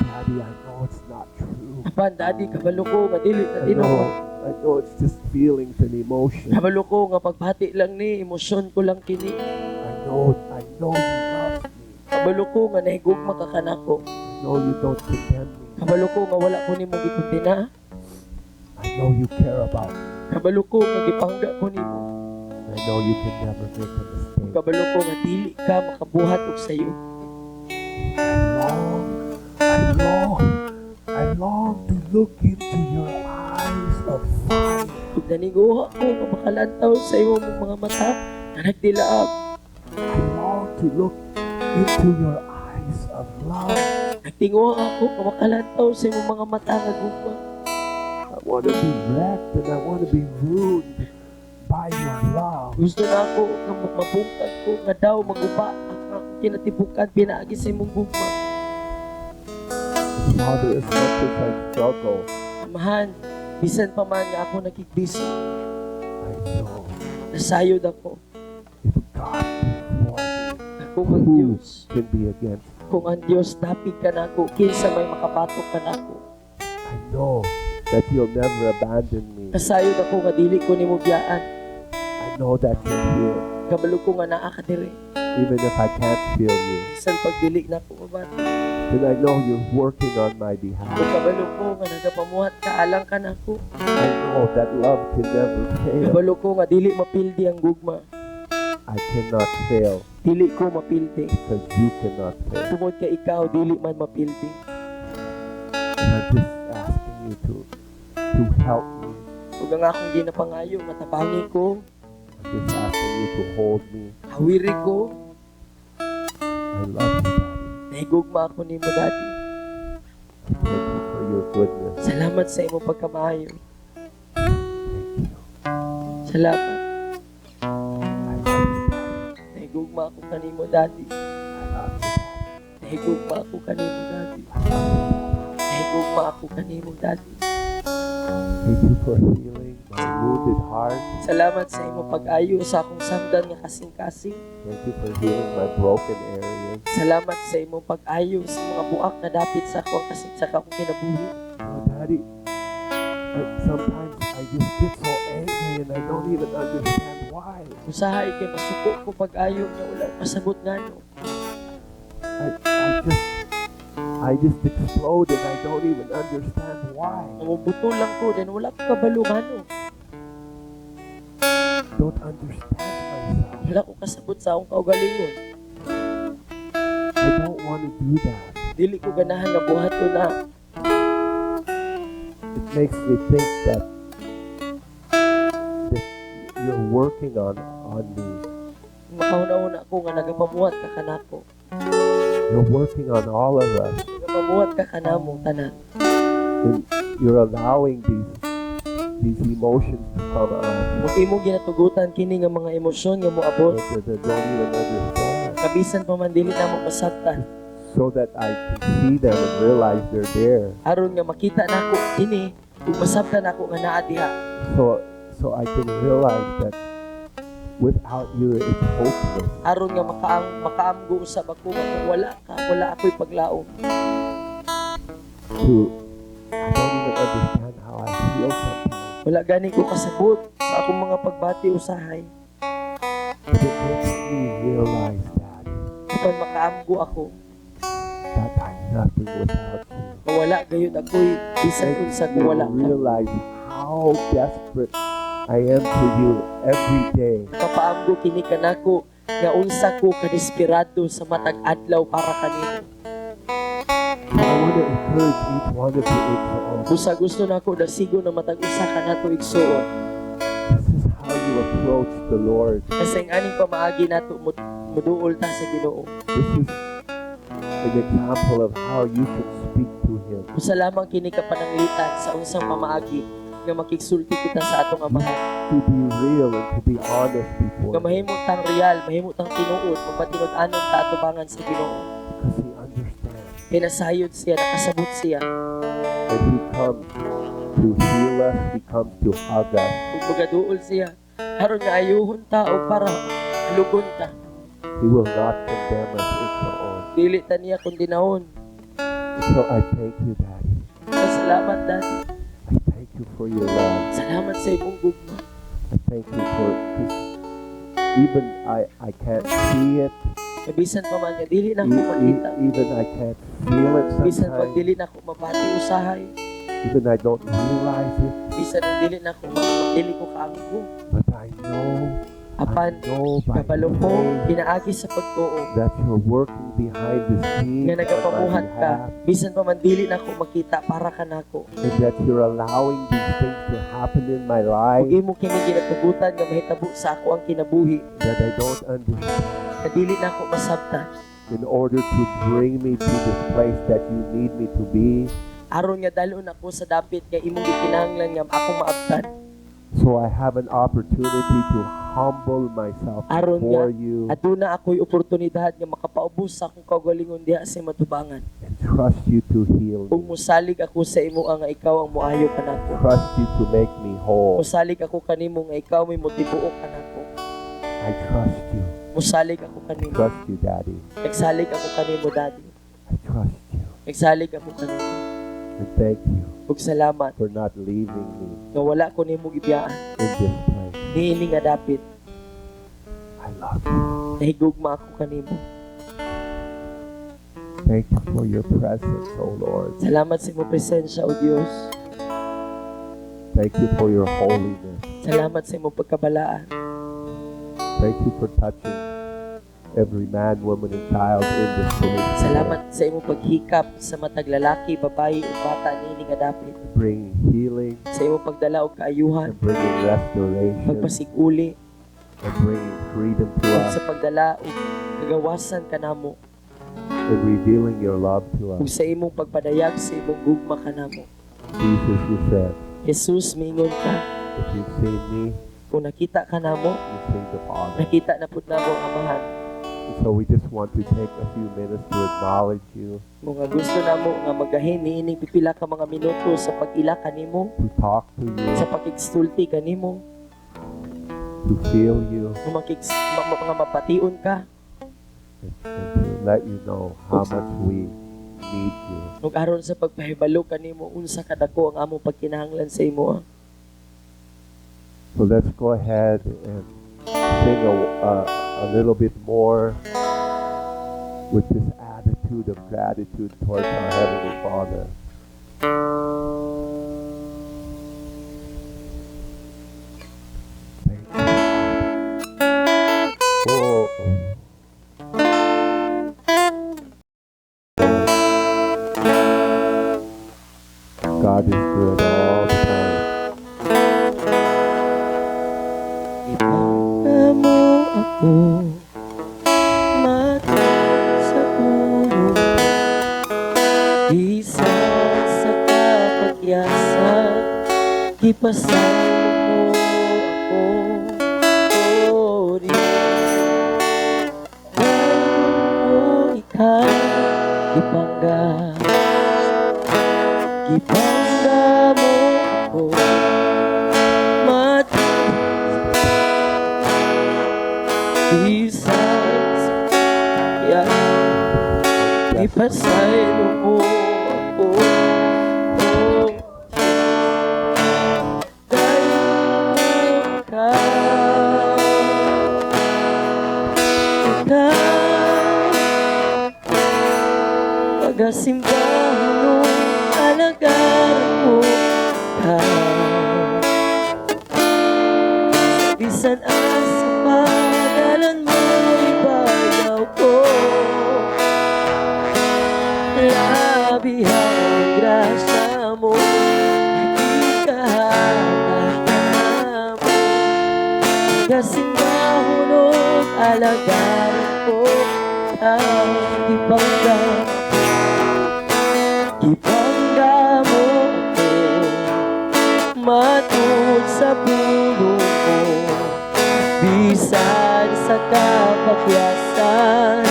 Daddy, I know it's not true. Apan daddy kabalo ko nga dili na tinuod. I know it's just feelings and emotion. Kabalo ko nga pagbati lang ni emosyon ko lang kini. I know you love me. Kabalo ko nga nahigugma ka kanako. I know you don't condemn me. Kabalo ko nga wala ko nimo gikuntina. I know you care about me. Kabalo ko nga gipangga ko nimo. I know you can never make a mistake. Kabalo ko nga dili ka makabuhat og sayo. I long to look into your eyes of fire. Ug naniguha ko nga makalantaw sa imong mga mata nga nagdilaab. I long to look into your eyes of love. Nagtinguha ako nga makalantaw sa imong mga mata nga gugma. I want to be wrecked and I want to be ruined by your love. Gusto na ako nga mabungkag ko nga daw maguba ang akong kinatibukan pinaagi sa imong gugma. Father, as much as I struggle, Amahan, bisan pa man nga ako nakigbisi, I know nasayod ako. if God be for me, Kung ang who Diyos, can be against me? kung ang Diyos dapig ka nako, kinsa may makapatok ka nako. I know that you'll never abandon me. Nasayod ako nga dili ko nimo biyaan. I know that you're here, Kabalo ko nga naa ka diri. even if I can't feel you. Bisan pagdili na ko mabati. And I know you're working on my behalf. Kung kabalo ko nga nagapamuhat ka alang ka nako. I know that love can never fail. Kabalo ko nga dili mapildi ang gugma. I cannot fail Dili ko mapildi. because you cannot fail. Tungod ka ikaw dili man mapildi. And I'm just asking you to help me. Ug ang akong ginapangayo matabangi ko, I'm just asking you to hold me. hawiri ko, I love you, Daddy. nahigugma ako nimo dati. Thank you for your goodness. Salamat sa imong pagkamaayo. Thank you. Salamat. I love you, Daddy. Nahigugma ako kanimo dati. I love you, Daddy. Nahigugma ako kanimo dati. Nahigugma ako kanimo dati. Thank you for healing my wounded heart. Salamat sa imong pag-ayo sa akong samdan nga kasing-kasing. Thank you for healing my broken areas. Salamat sa imong pag-ayo sa mga buak na dapit sa akong kasing sa akong kinabuhi. Oh, Daddy, sometimes I just get so angry and I don't even understand why. Usahay kay masuko ko pag-ayo niya wala pasabot ngano. I just explode and I don't even understand why. Namubutol lang ko din wala ko kabalo ngano. Don't understand myself. Wala ko kasabot sa akong kaugalingon. I don't want to do that. Dili ko ganahan nga buhaton na. It makes me think that you're working on me. Makahuna-una ako nga nagapamuhat ka kanako. You're working on all of us. Nagapamuhat ka kanamong tanan. And you're allowing these emotions to come out Kung imong ginatugutan kini nga mga emosyon nga moabot, that don't even understand. kabisan pa man dili na mo masabtan. So that I can see them and realize they're there. Aron nga makita nako kini, ug masabtan nako nga naa diha. So I can realize that without you it's hopeless. Aron nga makaamgo usab ako nga kung wala ako'y paglaom. I don't even understand how I feel sometimes. Wala gani ko kasabot sa akong mga pagbati usahay. But it makes me realize that Kapag makaamgo ako, I'm nothing without you. nga wala gayud ako'y bisan unsa kung wala ka. Realize how desperate I am for you every day. Kapaamgo kini kanako nga unsa ko kadesperado sa matag adlaw para kanimo. I want to encourage each one of you igsoon. Busa gusto nako dasigo na matag usa ka nato igsuon. This is how you approach the Lord. Kasi ang aning pamaagi nato muduol ta sa Ginoo. This is an example of how you can speak to Him. Usa lamang kini ka pananglitan sa unsang pamaagi nga makigsulti kita sa atong amahan. To be real and to be honest before Nga Him. mahimong tang real, mahimong tang tinuod, magpatinud-anon ta atubangan sa Ginoo. Because He understands. Kaya nasayod siya, nakasabot siya. And He comes to heal us. He comes to hug us. Kung magaduol siya, haron nga ayuhon ta o para lugon ta. He will not condemn us into all. Dili ta niya kundinahon. So I thank you, Daddy. Salamat, Daddy. I thank you for your love. Salamat sa imong gugma. I thank you for, because even I can't see it. Bisan pa man nga, dili na ako makita. Even I can't feel it Bisan pag sometimes. dili na ako mabati usahay. Even I don't realize it. Bisan dili na ako dili ko kaanggo. But I know Apan, by kabalo ko, faith pinaagi sa pagtuo. that you're working behind the scenes Nga on my nagapamuhat ka, behalf, bisan pa man dili na ako makita para ka nako. and that you're allowing these things to happen in my Kung life imo kini ginatugutan nga mahitabo sa ako ang kinabuhi, that I don't understand, na dili na ako masabtan. in order to bring me to this place that you need me to be. Aron nga dalon ako sa dapit nga imong gikinahanglan nga ako maabtan. So I have an opportunity to humble myself Aron before nga, you aduna ako'y oportunidad nga makapaubos sa akong kaugalingon diha sa matubangan. and trust you to heal Kung me. musalig ako sa imo nga ikaw ang muayo kanako. Trust you to make me whole. Musalig ako kanimo nga ikaw may motibuo kanako. I trust you. Musalig ako kanimo. Trust you, Daddy. Nagsalig ako kanimo, Daddy. I trust you. Nagsalig ako kanimo. And thank you Ug salamat for not leaving me nga wala ko nimo gibiyaan. in this place. Niini nga dapit I love you. nahigugma ako kanimo. Thank you for your presence, oh Lord. Salamat sa imong presensya, O Dios. Thank you for your holiness. Salamat sa imong pagkabalaan. Thank you for touching every man, woman, and child in this place. Salamat sa imong paghikap sa matag lalaki, babayi ug bata niini nga dapit. Bringing healing Sa imong pagdala og kaayuhan, and bringing restoration pagpasiguli, and bringing freedom to ug us sa pagdala og kagawasan kanamo, and revealing your love to ug us. sa imong pagpadayag sa imong gugma kanamo. Jesus, you said, Jesus, mingon ka, if you've seen me, kung nakita ka namo, you've seen the Father. nakita na pud namo ang amahan. And so we just want to take a few minutes to acknowledge you, Mga gusto namo nga magahin niining pipila ka mga minuto sa pag-ila kanimo, to talk to you, sa pagigstulti kanimo, to feel you, mga mapation ka, and to let you know how much we need you. ug aron sa pagpahibalo kanimo unsa kadako ang among pagkinahanglan sa imo. So let's go ahead and sing a little bit more with this attitude of gratitude towards our Heavenly Father. Thank you. Oh, God is good all the time. Ipagka mo ako matag sa ulo, bisan sa kapagyasan, ipasan mo ako, O Diyos. O ikaw, ipangga mo ako matag Jesus, yeah. Ipasay mo ako, oh, dahil ikaw, pag-asimbahan mo, alagaran mo ka. Bisan asa padalan mo, ibayaw ko. Labi ang grasya mo, ikahatangan mo. Kasimahon o alagaran ko, ang ibangga Ipangga mo ako, matud sa puno mo, bisan sa kapakyasan,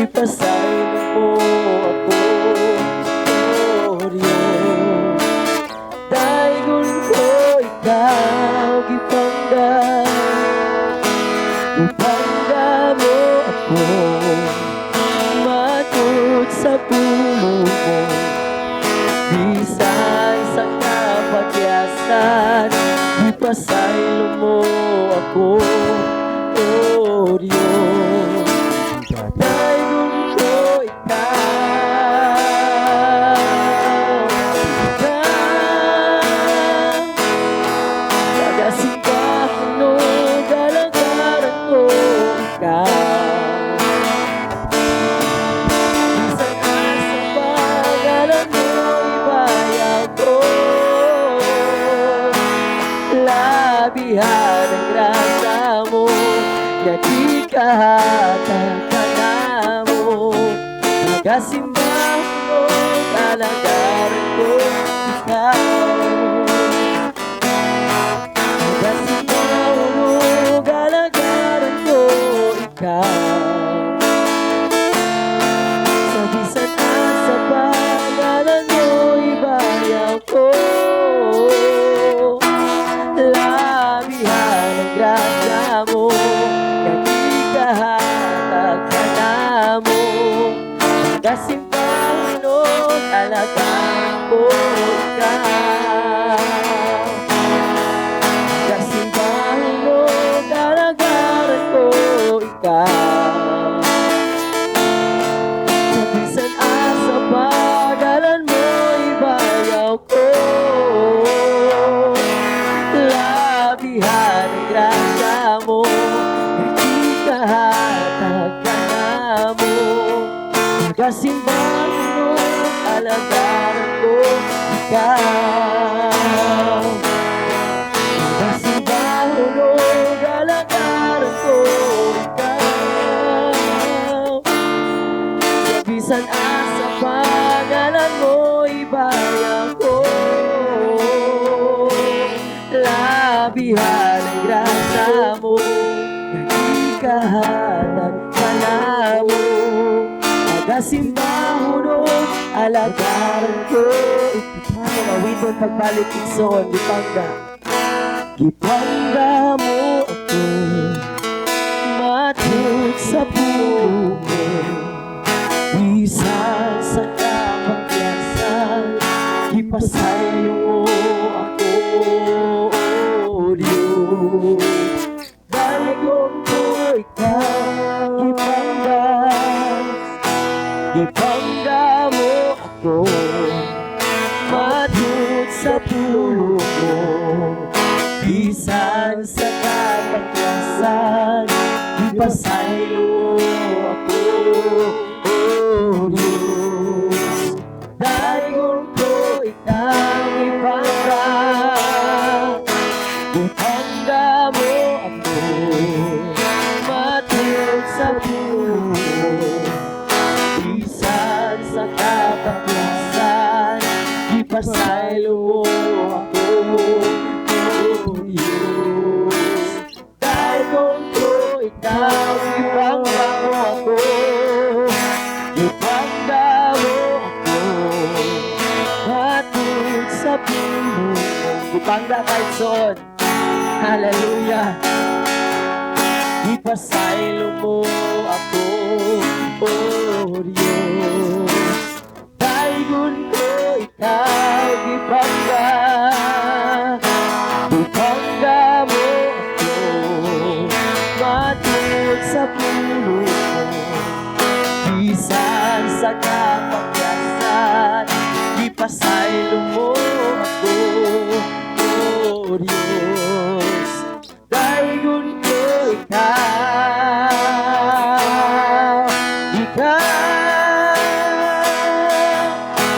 ipasaylo mo ako, oh Diyos. Daigon ko ikaw, ipangga mo ako, matud sa puno mo, bisan sa kapakyasan, ipasaylo mo ako, oh Diyos. Daigon ko ikaw, nagasimbahan mo, galagaran ko ikaw. Bisan asa pagalan mo, ibayang ko, labihan ang grasa mo, nagkikahatag ka na mo. Nagasimbahan mo, galagaran ko ikaw. Nagasimbahan mo, galagaran ko ikaw. Sa bisan asa pagalan mo, ibayang ko, labihan ang grasya mo, nagkikahatag ka na mo. Nagasimbahan mo, galagaran ko ikaw. Nagasimbahan mo, galagaran ko ikaw. Sa bisan asa pagalan mo, ibayaw ko, labihan ang grasya mo, nagkikahatag ka na mo. Nagasimbahan mo, alagaran ko ikaw. Nagasimbahan mo, alagaran ko ikaw. Sa bisan asa pagalan mo, ibayang ko, labihan ang grasa mo, nagkikahatag ka na mo. Nagasimbahan mo, alagaran ko ikaw. Mawidon pagbalik ikson, Ipangga. Ipangga mo ako, matud sa puno mo, bisan sa kapakyasan, ipasaylo mo ako, oh Diyos. Daigon ko ikaw, ipangga mo ako, matud sa puno mo, bisan sa kapakyasan, ipasaylo ako, oh Diyos. Daigon ko ikaw, ipangga mo ako, matud sa puno mo, bisan sa kapakyasan, ipasaylo mo ako, oh Diyos. Daigon ko ikaw, ipangga mo ako, ipangga mo ako, matud sa puno mo. Ipangga kahit son. Hallelujah. Ipasaylo mo ako, oh Diyos. Daigon ko ikaw, ipangga mo ako, matud sa puno mo, bisan sa kapakyasan, ipasaylo mo ako, oh Diyos. Daigon ko ikaw,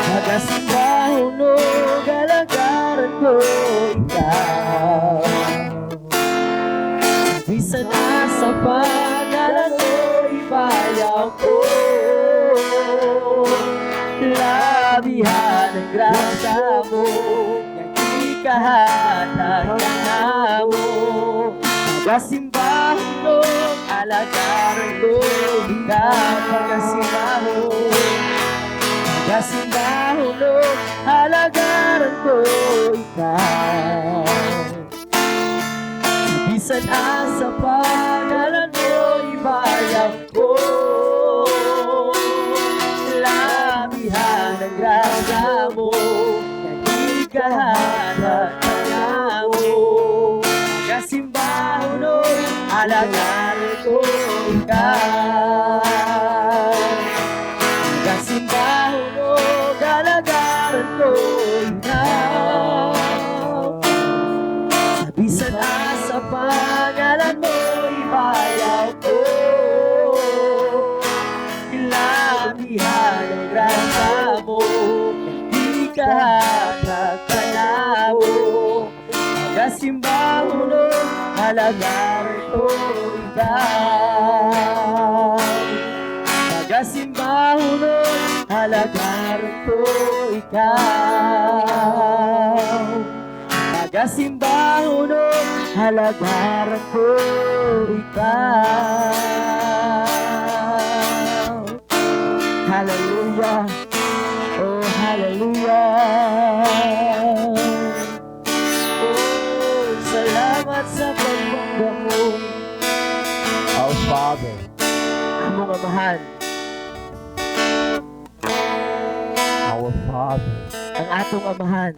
nagasimbahan mo, galagaran ko ikaw. Bisan asa pagalan mo, ibayaw ko, labihan ng grasya mo, nagikahatag ka na mo. Pagkasimbahulog, alagaran ko, ikaw pagkasimbahulog. Pagkasimbahulog, alagaran ko, ikaw. Bisan asa pangalan mo, ibayang ko. Labihan ang grasya mo, nagikahanap ka na mo. Pagkasimbahulog, alagaran ko, ikaw. Pagkasimbahulog, alagaran ko, ikaw. Bisan asa pangalan mo, ibayaw ko. Ilabihan ang grasya mo, nagikahatag ka na mo. Pagkasimbahulog, alagaran ko, ikaw. Pagkasimbahulog, alagaran ko, ikaw. Pagkasimbahulog, halagaran ko, ikaw. Hallelujah, oh hallelujah. Oh, salamat sa pagbangga mo. Our Father, Among amahan, our Father, ang atong amahan,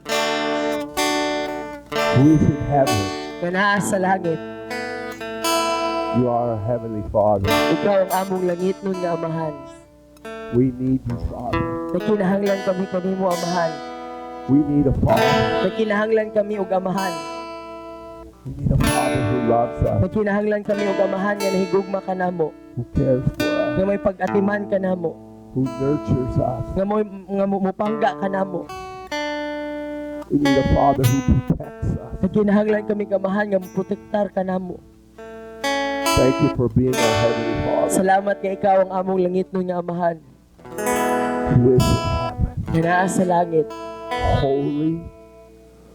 who is in heaven, na naa sa langit. you are our Heavenly Father. Ikaw ang among langit nun nga amahan. We need you, Father. Nakinahanglan kami kanimo amahan. We need a Father. Nakinahanglan kami og amahan. We need a Father who loves us, Nakinahanglan kami og amahan nga nahigugma ka namo, who cares for us, nga may pag-atiman ka namo, who nurtures us. nga mupangga ka namo. We need a Father who protects us. Nakinahanglan kami kamahan nga protektar ka namo. Thank you for being our Heavenly Father, Salamat nga ikaw ang among langit nun nga amahan, who is in heaven. nga naa sa langit. Holy,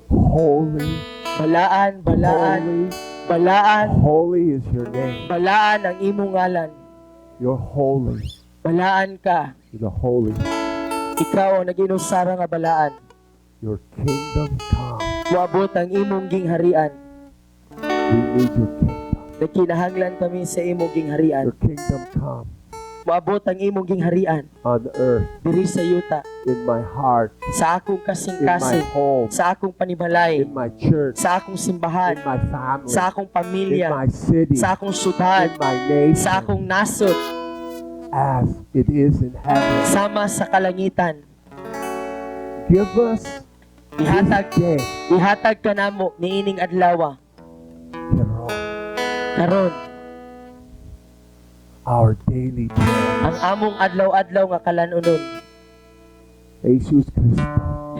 holy, Balaan, balaan, holy, balaan, holy is your name. balaan ang imong ngalan. You're holy. Balaan ka. You're the holy. Ikaw ang naginusara nga balaan. Your kingdom come. Moabot ang imong gingharian. We need your kingdom. Nakinahanglan kami sa imong gingharian. Your kingdom come Moabot ang imong gingharian on earth, diri sa yuta, in my heart, sa akong in my kasing-kasing, home, sa akong panibalay, in my church, sa akong simbahan, in my family, sa akong in pamilya, my city, sa akong syudad, in my nation, sa akong nasod, as it is in heaven. sama sa kalangitan. Give us Ihatag, this day ihatag ka namo niining adlaw karon our daily bread. ang among adlaw-adlaw nga kalanunon. Jesus Christ,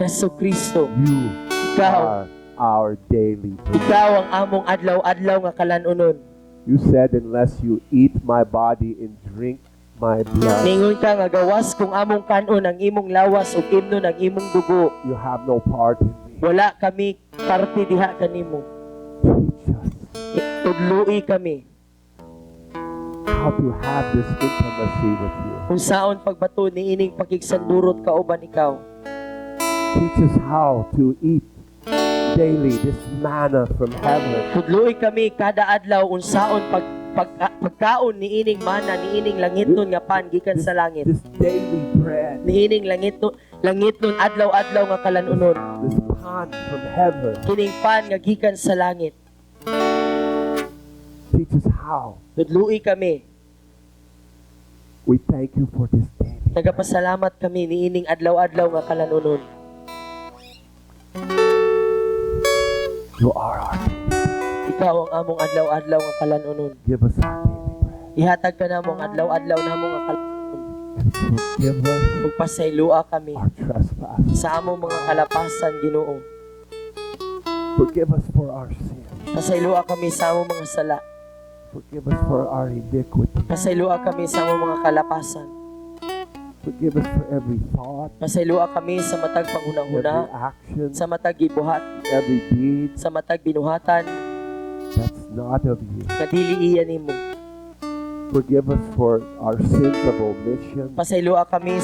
Yesu Kristo, you ikaw, are our daily bread. ikaw ang among adlaw-adlaw nga kalanunon. You said, unless you eat my body and drink my blood, Ningon ka nga gawas kung among kanon ang imong lawas ug imnon ang imong dugo. you have no part in me. Wala kami parte diha kanimo. Teach us Tudloi kami how to have this intimacy with you. kung saon pagbato niining pakigsandurot kauban ikaw. Teach us how to eat daily this manna from heaven. Tudloi kami kada adlaw unsaon pagkaon niining mana niining langit nun nga pan gikan sa langit. This daily bread, Niining langit nun adlaw-adlaw nga kalanunon. this pan from heaven. Kining pan nga gikan sa langit. Teach us how. Tudloi kami. We thank you for this daily. Nagapasalamat kami niining adlaw-adlaw nga kalanunon. You are our. Ikaw ang among adlaw-adlaw nga kalanunon. Give us our daily bread. Ihatag ka namong adlaw-adlaw namong nga kalanunon. And forgive us Ug pasaylua kami our trespasses. sa among mga kalapasan, Ginoo. Forgive us for our sins. Pasaylua kami sa among mga sala. Forgive us for our iniquity. Pasaylua kami sa among mga kalapasan. Forgive us for every thought, Pasayloa kami sa matag every panghunahuna, action, sa matag gibuhat, every deed sa matag binuhatan, that's not of you. nga dili iyan nimo. Forgive us for our sins of omission, Pasayloa kami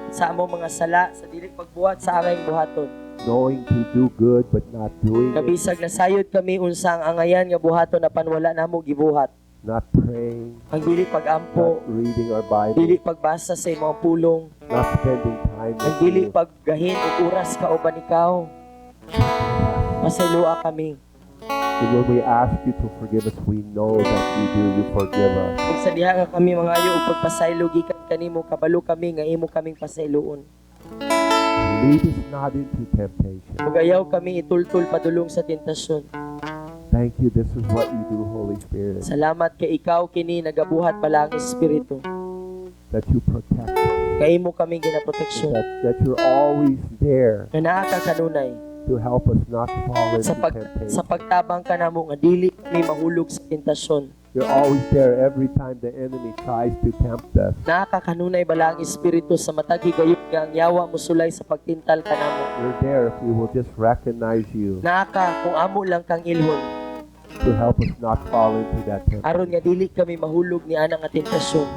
sa among mga sala, sa dili pagbuhat sa aming buhaton. knowing to do good but not doing it, Kabisag nasayod kami unsang angayan nga buhaton apan wala namo gibuhat. not praying, Ang dili pag-ampo, not reading our Bible, dili pagbasa sa imong pulong, not spending time ang with dili you. paggahin og oras ka uban ikaw. Pasayloa kami. And when we ask you to forgive us, we know that you do. You forgive us. Kung sa diha nga kami mangayo og pagpasaylo gikan kanimo, kabalo kami nga imo kaming pasayloon. Lead us not into temptation. Ug ayaw kami itultul padulong sa tentasyon. Thank you. This is what you do, Holy Spirit. Salamat kay ikaw kini nagabuhat pala ang espiritu. That you protect us. Kay imo kaming ginaproteksyon. That you're always there Nga naa ka kanunay to help us not fall into sa temptation. pagtabang ka namo nga dili kami mahulog sa tentasyon. You're always there every time the enemy tries to tempt us. Nakakakanunay bala ang espiritu sa matag higayot nga ang yawa musulay sa pagtintal kanamo. You're there if we will just recognize you Naka kung amo lang kang ilhon to help us not fall into that temptation. aron nga dili kami mahulog ni ana nga tentasyon.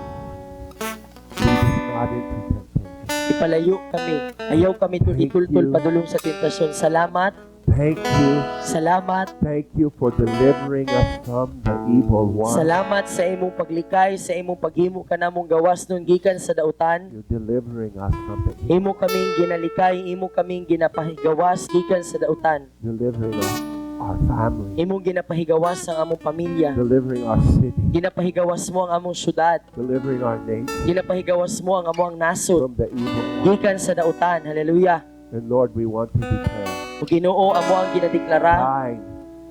Lead us not into temptation. Ipalayo kami. Ayaw kami to Thank itultul you. padulong sa tentasyon. Salamat. Thank you. Salamat. Thank you for delivering us from the evil one. Salamat sa imong paglikay, sa imong paghimo kanamong gawas nun gikan sa dautan. You're delivering us from the evil. Imo kaming ginalikay, imo kaming ginapahigawas gikan sa dautan. Delivering us, our family. Imong ginapahigawas ang among pamilya. Delivering our city. Ginapahigawas mo ang among syudad. Delivering our nation Ginapahigawas mo ang among nasod from the evil one. gikan sa dautan. Hallelujah. And Lord, we want to declare, O Ginoo amo ang ginadeklara, thine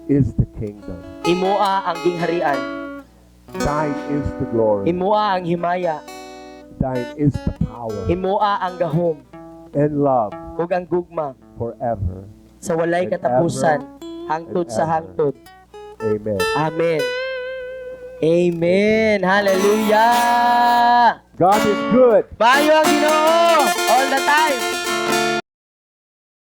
is the kingdom. imoa ang gingharian, Thine is the glory. imoa ang himaya, Thine is the power imoa ang gahom and love ug ang gugma forever. sa walay And katapusan hangtod and sa ever. hangtod. Amen. Amen. Amen. Hallelujah. God is good. Mayo ang Ginoo all the time.